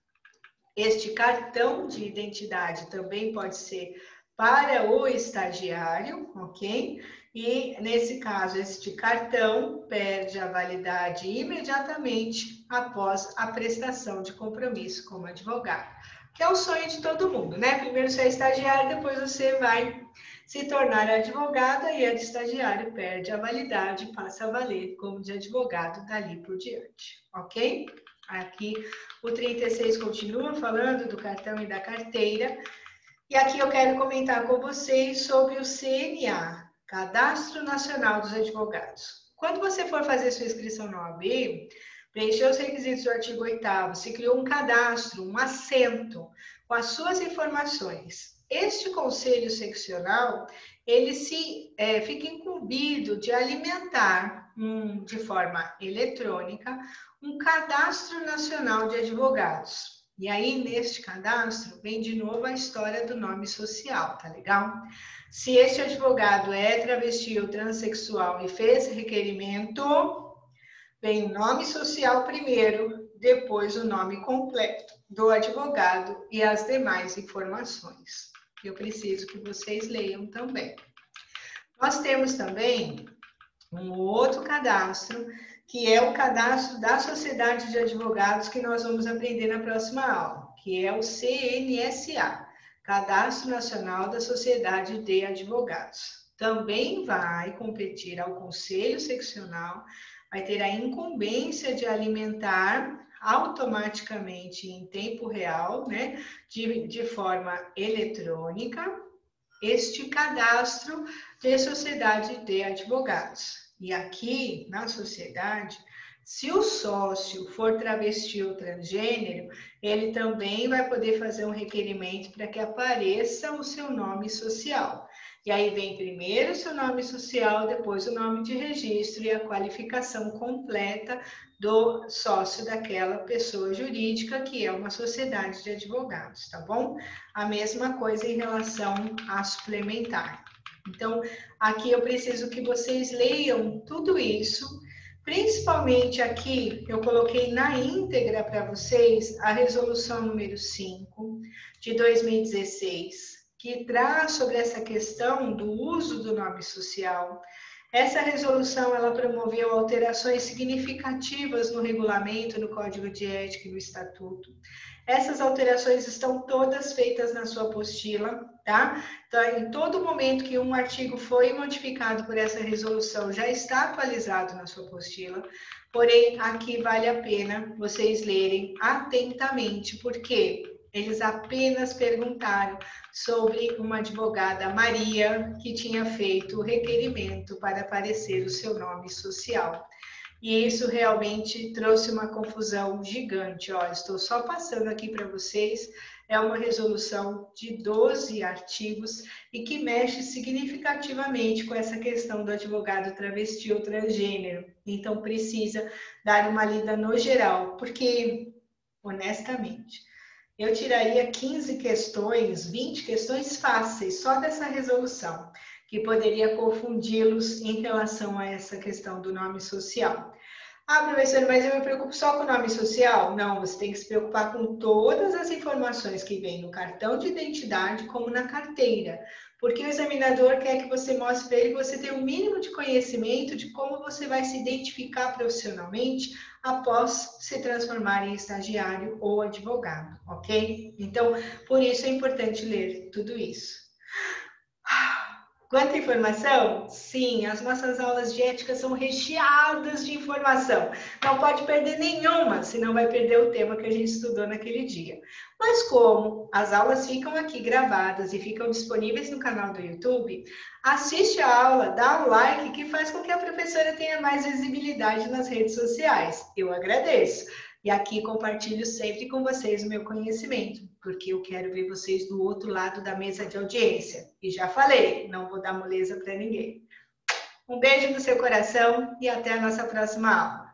[SPEAKER 1] Este cartão de identidade também pode ser para o estagiário, ok? E, nesse caso, este cartão perde a validade imediatamente após a prestação de compromisso como advogado, que é o sonho de todo mundo, né? Primeiro você é estagiário, depois você vai se tornar advogado, e a de estagiário perde a validade, passa a valer como de advogado dali por diante, ok? Aqui o 36 continua falando do cartão e da carteira. E aqui eu quero comentar com vocês sobre o CNA, Cadastro Nacional dos Advogados. Quando você for fazer sua inscrição na OAB, preencheu os requisitos do artigo 8º, se criou um cadastro, um assento com as suas informações. Este conselho seccional, ele fica incumbido de alimentar de forma eletrônica um cadastro nacional de advogados. E aí, neste cadastro, vem de novo a história do nome social, tá legal? Se este advogado é travesti ou transexual e fez requerimento, vem o nome social primeiro, depois o nome completo do advogado e as demais informações. Eu preciso que vocês leiam também. Nós temos também um outro cadastro, que é o cadastro da Sociedade de Advogados, que nós vamos aprender na próxima aula, que é o CNSA, Cadastro Nacional da Sociedade de Advogados. Também vai competir ao Conselho Seccional, vai ter a incumbência de alimentar automaticamente em tempo real, né, de forma eletrônica, este cadastro de sociedade de advogados. E aqui, na sociedade, se o sócio for travesti ou transgênero, ele também vai poder fazer um requerimento para que apareça o seu nome social. E aí vem primeiro o seu nome social, depois o nome de registro e a qualificação completa do sócio daquela pessoa jurídica, que é uma sociedade de advogados, tá bom? A mesma coisa em relação a suplementar. Então, aqui eu preciso que vocês leiam tudo isso. Principalmente aqui, eu coloquei na íntegra para vocês a resolução número 5 de 2016, que traz sobre essa questão do uso do nome social. Essa resolução, ela promoveu alterações significativas no regulamento, no Código de Ética e no Estatuto. Essas alterações estão todas feitas na sua apostila, tá? Então, em todo momento que um artigo foi modificado por essa resolução, já está atualizado na sua apostila, porém, aqui vale a pena vocês lerem atentamente, porque eles apenas perguntaram sobre uma advogada, Maria, que tinha feito o requerimento para aparecer o seu nome social. E isso realmente trouxe uma confusão gigante. Ó, estou só passando aqui para vocês. É uma resolução de 12 artigos e que mexe significativamente com essa questão do advogado travesti ou transgênero. Então, precisa dar uma lida no geral, porque, honestamente, eu tiraria 15 questões, 20 questões fáceis só dessa resolução, que poderia confundi-los em relação a essa questão do nome social. Ah, professor, mas eu me preocupo só com o nome social? Não, você tem que se preocupar com todas as informações que vêm no cartão de identidade, como na carteira, porque o examinador quer que você mostre para ele que você tem o mínimo de conhecimento de como você vai se identificar profissionalmente após se transformar em estagiário ou advogado, ok? Então, por isso é importante ler tudo isso. Quanta informação? Sim, as nossas aulas de ética são recheadas de informação. Não pode perder nenhuma, senão vai perder o tema que a gente estudou naquele dia. Mas como as aulas ficam aqui gravadas e ficam disponíveis no canal do YouTube, assiste a aula, dá um like, que faz com que a professora tenha mais visibilidade nas redes sociais. Eu agradeço. E aqui compartilho sempre com vocês o meu conhecimento, porque eu quero ver vocês do outro lado da mesa de audiência. E já falei, não vou dar moleza para ninguém. Um beijo no seu coração e até a nossa próxima aula.